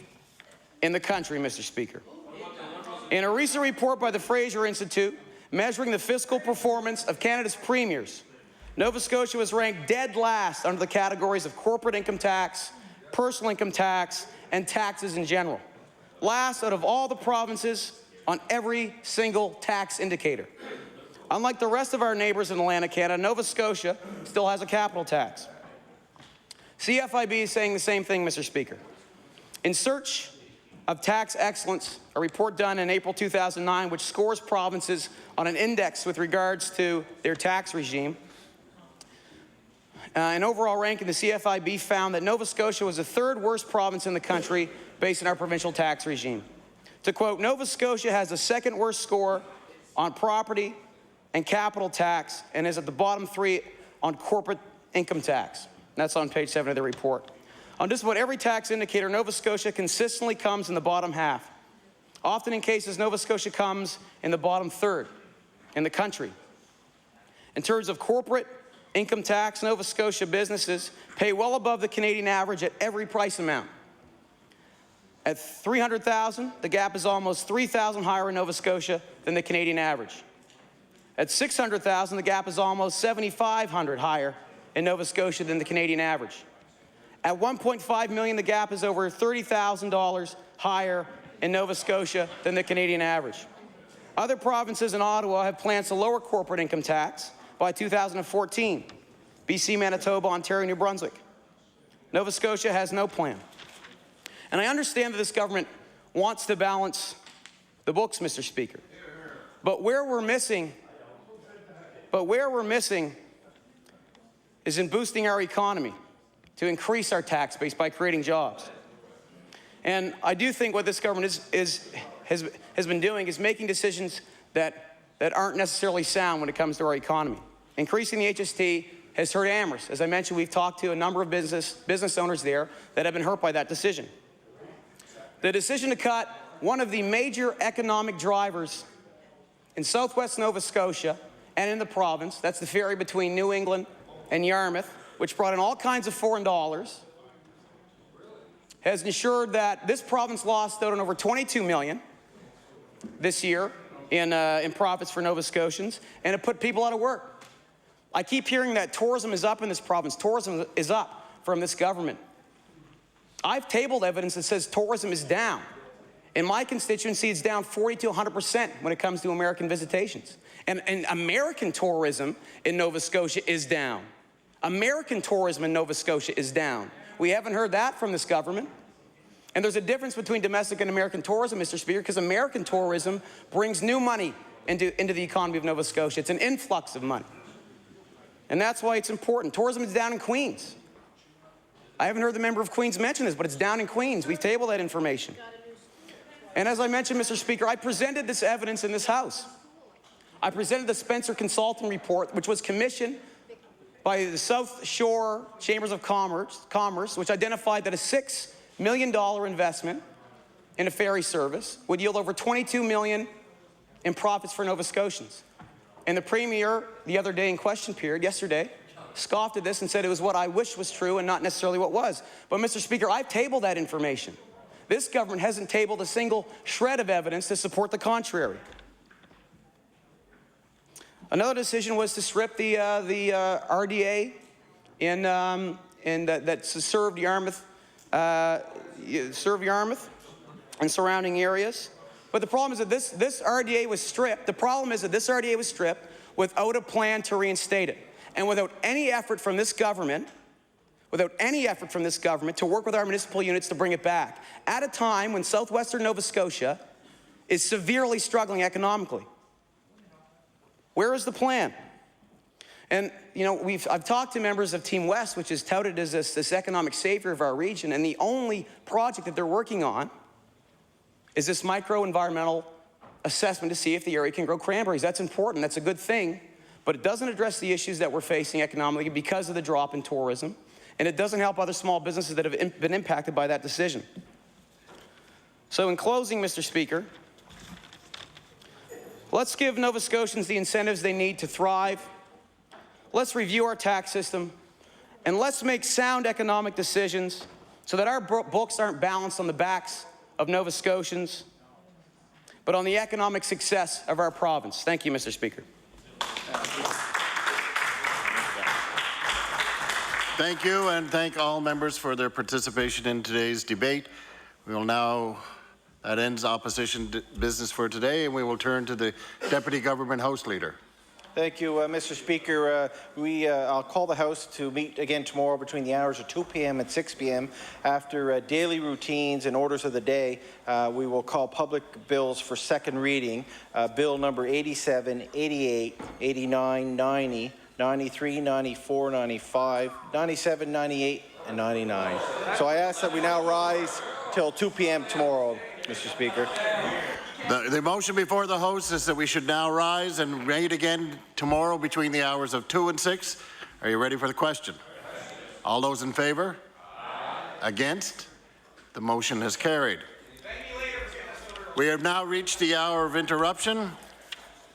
in the country, Mr. Speaker. In a recent report by the Fraser Institute measuring the fiscal performance of Canada's premiers, Nova Scotia was ranked dead last under the categories of corporate income tax, personal income tax, and taxes in general. Last out of all the provinces on every single tax indicator. Unlike the rest of our neighbours in Atlantic Canada, Nova Scotia still has a capital tax. CFIB is saying the same thing, Mr. Speaker. In Search of Tax Excellence, a report done in April 2009, which scores provinces on an index with regards to their tax regime, an overall ranking, the CFIB found that Nova Scotia was the 3rd worst province in the country based on our provincial tax regime. To quote, "Nova Scotia has the 2nd worst score on property and capital tax and is at the bottom 3 on corporate income tax." That's on page 7 of the report. On just about every tax indicator, Nova Scotia consistently comes in the bottom half. Often in cases, Nova Scotia comes in the bottom 3rd in the country. In terms of corporate income tax, Nova Scotia businesses pay well above the Canadian average at every price amount. At $300,000, the gap is almost $3,000 higher in Nova Scotia than the Canadian average. At $600,000, the gap is almost $7,500 higher in Nova Scotia than the Canadian average. At $1.5 million, the gap is over $30,000 higher in Nova Scotia than the Canadian average. Other provinces in Ottawa have plans to lower corporate income tax by 2014. BC, Manitoba, Ontario, New Brunswick. Nova Scotia has no plan. And I understand that this government wants to balance the books, Mr. Speaker. But where we're missing is in boosting our economy to increase our tax base by creating jobs. And I do think what this government has been doing is making decisions that aren't necessarily sound when it comes to our economy. Increasing the HST has hurt Amherst. As I mentioned, we've talked to a number of business owners there that have been hurt by that decision. The decision to cut one of the major economic drivers in southwest Nova Scotia and in the province, that's the ferry between New England and Yarmouth, which brought in all kinds of foreign dollars, has ensured that this province lost out on over $22 million this year in profits for Nova Scotians, and it put people out of work. I keep hearing that tourism is up in this province. Tourism is up from this government. I've tabled evidence that says tourism is down. In my constituency, it's down 40 to 100% when it comes to American visitations. And American tourism in Nova Scotia is down. American tourism in Nova Scotia is down. We haven't heard that from this government. And there's a difference between domestic and American tourism, Mr. Speaker, because American tourism brings new money into the economy of Nova Scotia. It's an influx of money. And that's why it's important. Tourism is down in Queens. I haven't heard the member of Queens mention this, but it's down in Queens. We've tabled that information. And as I mentioned, Mr. Speaker, I presented this evidence in this House. I presented the Spencer Consulting Report, which was commissioned by the South Shore Chambers of Commerce, which identified that a $6 million investment in a ferry service would yield over $22 million in profits for Nova Scotians. And the Premier, the other day in question period, yesterday, scoffed at this and said it was what I wish was true and not necessarily what was. But, Mr. Speaker, I've tabled that information. This government hasn't tabled a single shred of evidence to support the contrary. Another decision was to strip the RDA that served Yarmouth and surrounding areas. But the problem is that this RDA was stripped. The problem is that this RDA was stripped without a plan to reinstate it, and without any effort from this government, to work with our municipal units to bring it back, at a time when southwestern Nova Scotia is severely struggling economically. Where is the plan? And, you know, I've talked to members of Team West, which is touted as this economic savior of our region, and the only project that they're working on is this micro-environmental assessment to see if the area can grow cranberries. That's important. That's a good thing. But it doesn't address the issues that we're facing economically because of the drop in tourism. And it doesn't help other small businesses that have been impacted by that decision. So in closing, Mr. Speaker, let's give Nova Scotians the incentives they need to thrive. Let's review our tax system. And let's make sound economic decisions so that our books aren't balanced on the backs of Nova Scotians, but on the economic success of our province. Thank you, Mr. Speaker. Thank you, and thank all members for their participation in today's debate. We will now, that ends opposition business for today, and we will turn to the Deputy Government House Leader. Thank you, Mr. Speaker. I'll call the House to meet again tomorrow between the hours of 2 p.m. and 6 p.m. After daily routines and orders of the day, we will call public bills for second reading. Bill number 87, 88, 89, 90, 93, 94, 95, 97, 98, and 99. So I ask that we now rise till 2 p.m. tomorrow, Mr. Speaker. The motion before the House is that we should now rise and meet again tomorrow between the hours of 2 and 6. Are you ready for the question? All those in favour? Against? The motion has carried. We have now reached the hour of interruption.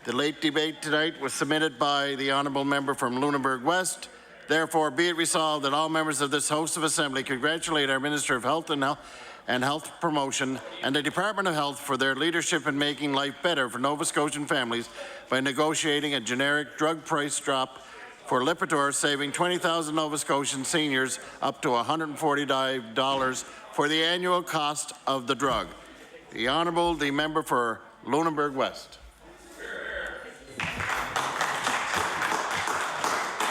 The late debate tonight was submitted by the Honourable Member from Lunenburg West. Therefore, be it resolved that all members of this House of Assembly congratulate our Minister of Health and Health Promotion and the Department of Health for their leadership in making life better for Nova Scotian families by negotiating a generic drug price drop for Lipitor, saving 20,000 Nova Scotian seniors up to $140 for the annual cost of the drug. The Honourable, the Member for Lunenburg West.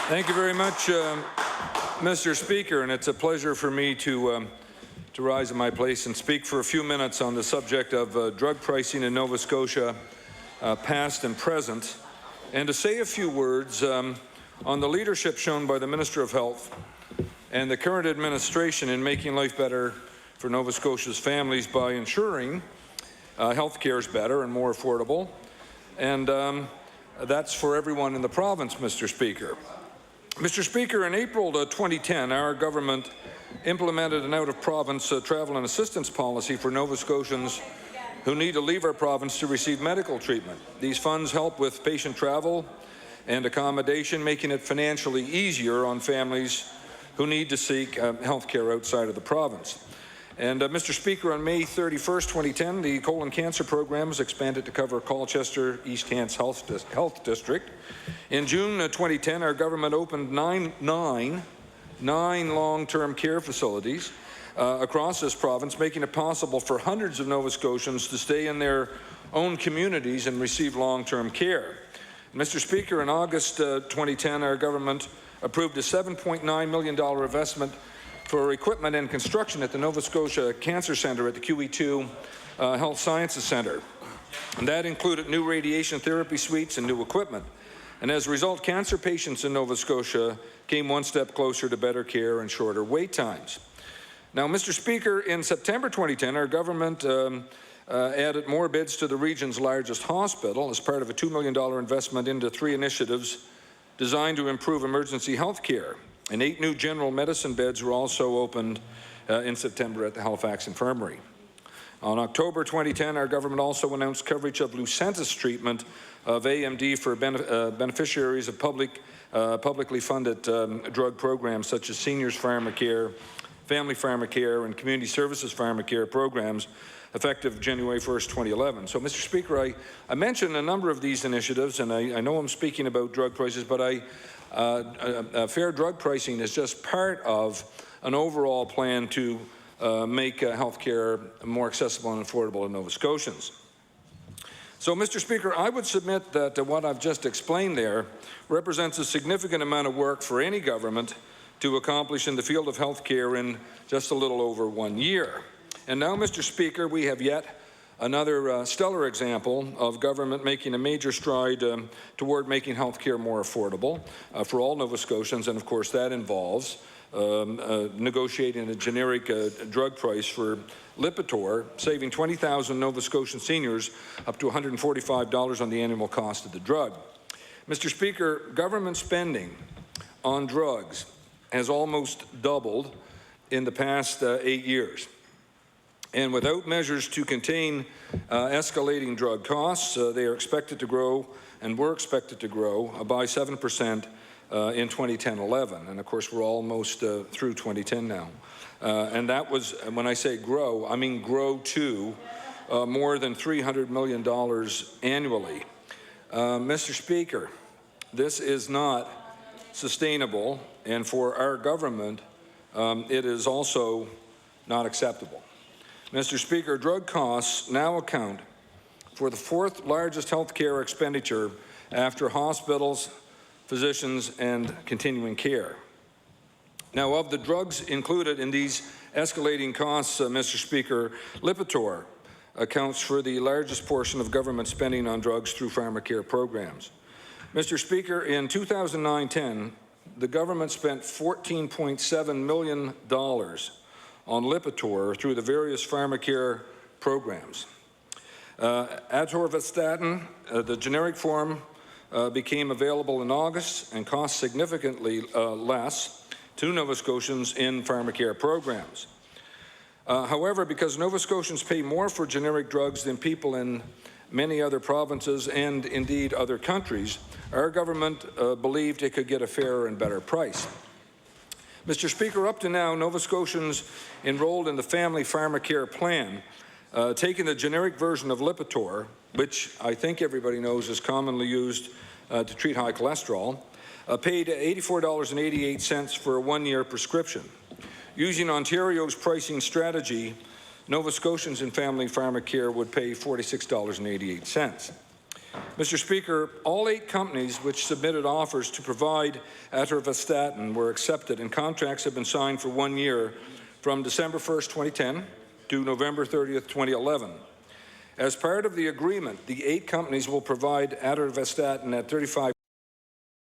Thank you very much, Mr. Speaker, and it's a pleasure for me to rise in my place and speak for a few minutes on the subject of drug pricing in Nova Scotia, past and present, and to say a few words on the leadership shown by the Minister of Health and the current administration in making life better for Nova Scotia's families by ensuring health care is better and more affordable, and that's for everyone in the province, Mr. Speaker. Mr. Speaker, in April 2010, our government implemented an out-of-province travel and assistance policy for Nova Scotians who need to leave our province to receive medical treatment. These funds help with patient travel and accommodation, making it financially easier on families who need to seek health care outside of the province. And Mr. Speaker, on May 31st, 2010, the colon cancer program was expanded to cover Colchester East Hants Health District. In June 2010, our government opened nine long-term care facilities across this province, making it possible for hundreds of Nova Scotians to stay in their own communities and receive long-term care. Mr. Speaker, in August 2010, our government approved a $7.9 million investment for equipment and construction at the Nova Scotia Cancer Centre at the QE2 Health Sciences Centre. And that included new radiation therapy suites and new equipment. And as a result, cancer patients in Nova Scotia came one step closer to better care and shorter wait times. Now, Mr. Speaker, in September 2010, our government added more beds to the region's largest hospital as part of a $2 million investment into 3 initiatives designed to improve emergency health care. And 8 new general medicine beds were also opened in September at the Halifax Infirmary. On October 2010, our government also announced coverage of Lucentis treatment of AMD for beneficiaries of publicly funded drug programs such as Seniors Pharmacare, Family Pharmacare, and Community Services Pharmacare programs effective January 1st, 2011. So, Mr. Speaker, I mentioned a number of these initiatives, and I know I'm speaking about drug prices, but fair drug pricing is just part of an overall plan to make health care more accessible and affordable to Nova Scotians. So, Mr. Speaker, I would submit that what I've just explained there represents a significant amount of work for any government to accomplish in the field of health care in just a little over 1 year. And now, Mr. Speaker, we have yet another stellar example of government making a major stride toward making health care more affordable for all Nova Scotians, and of course that involves negotiating a generic drug price for Lipitor, saving 20,000 Nova Scotian seniors up to $145 on the annual cost of the drug. Mr. Speaker, government spending on drugs has almost doubled in the past 8 years. And without measures to contain escalating drug costs, they are expected to grow, and were expected to grow, by 7% in 2010-11. And of course, we're almost through 2010 now. And that was, when I say grow, I mean grow to more than $300 million annually. Mr. Speaker, this is not sustainable, and for our government, it is also not acceptable. Mr. Speaker, drug costs now account for the 4th largest health care expenditure after hospitals, physicians, and continuing care. Now, of the drugs included in these escalating costs, Mr. Speaker, Lipitor accounts for the largest portion of government spending on drugs through pharmacare programs. Mr. Speaker, in 2009-10, the government spent $14.7 million on Lipitor through the various pharmacare programs. Atorvastatin, the generic form, became available in August and cost significantly less to Nova Scotians in pharmacare programs. However, because Nova Scotians pay more for generic drugs than people in many other provinces and indeed other countries, our government believed it could get a fairer and better price. Mr. Speaker, up to now, Nova Scotians enrolled in the Family Pharmacare Plan, taking the generic version of Lipitor, which I think everybody knows is commonly used to treat high cholesterol, paid $84.88 for a 1-year prescription. Using Ontario's pricing strategy, Nova Scotians in Family Pharmacare would pay $46.88. Mr. Speaker, all 8 companies which submitted offers to provide atorvastatin were accepted, and contracts have been signed for 1 year from December 1st, 2010 to November 30th, 2011. As part of the agreement, the 8 companies will provide atorvastatin at 35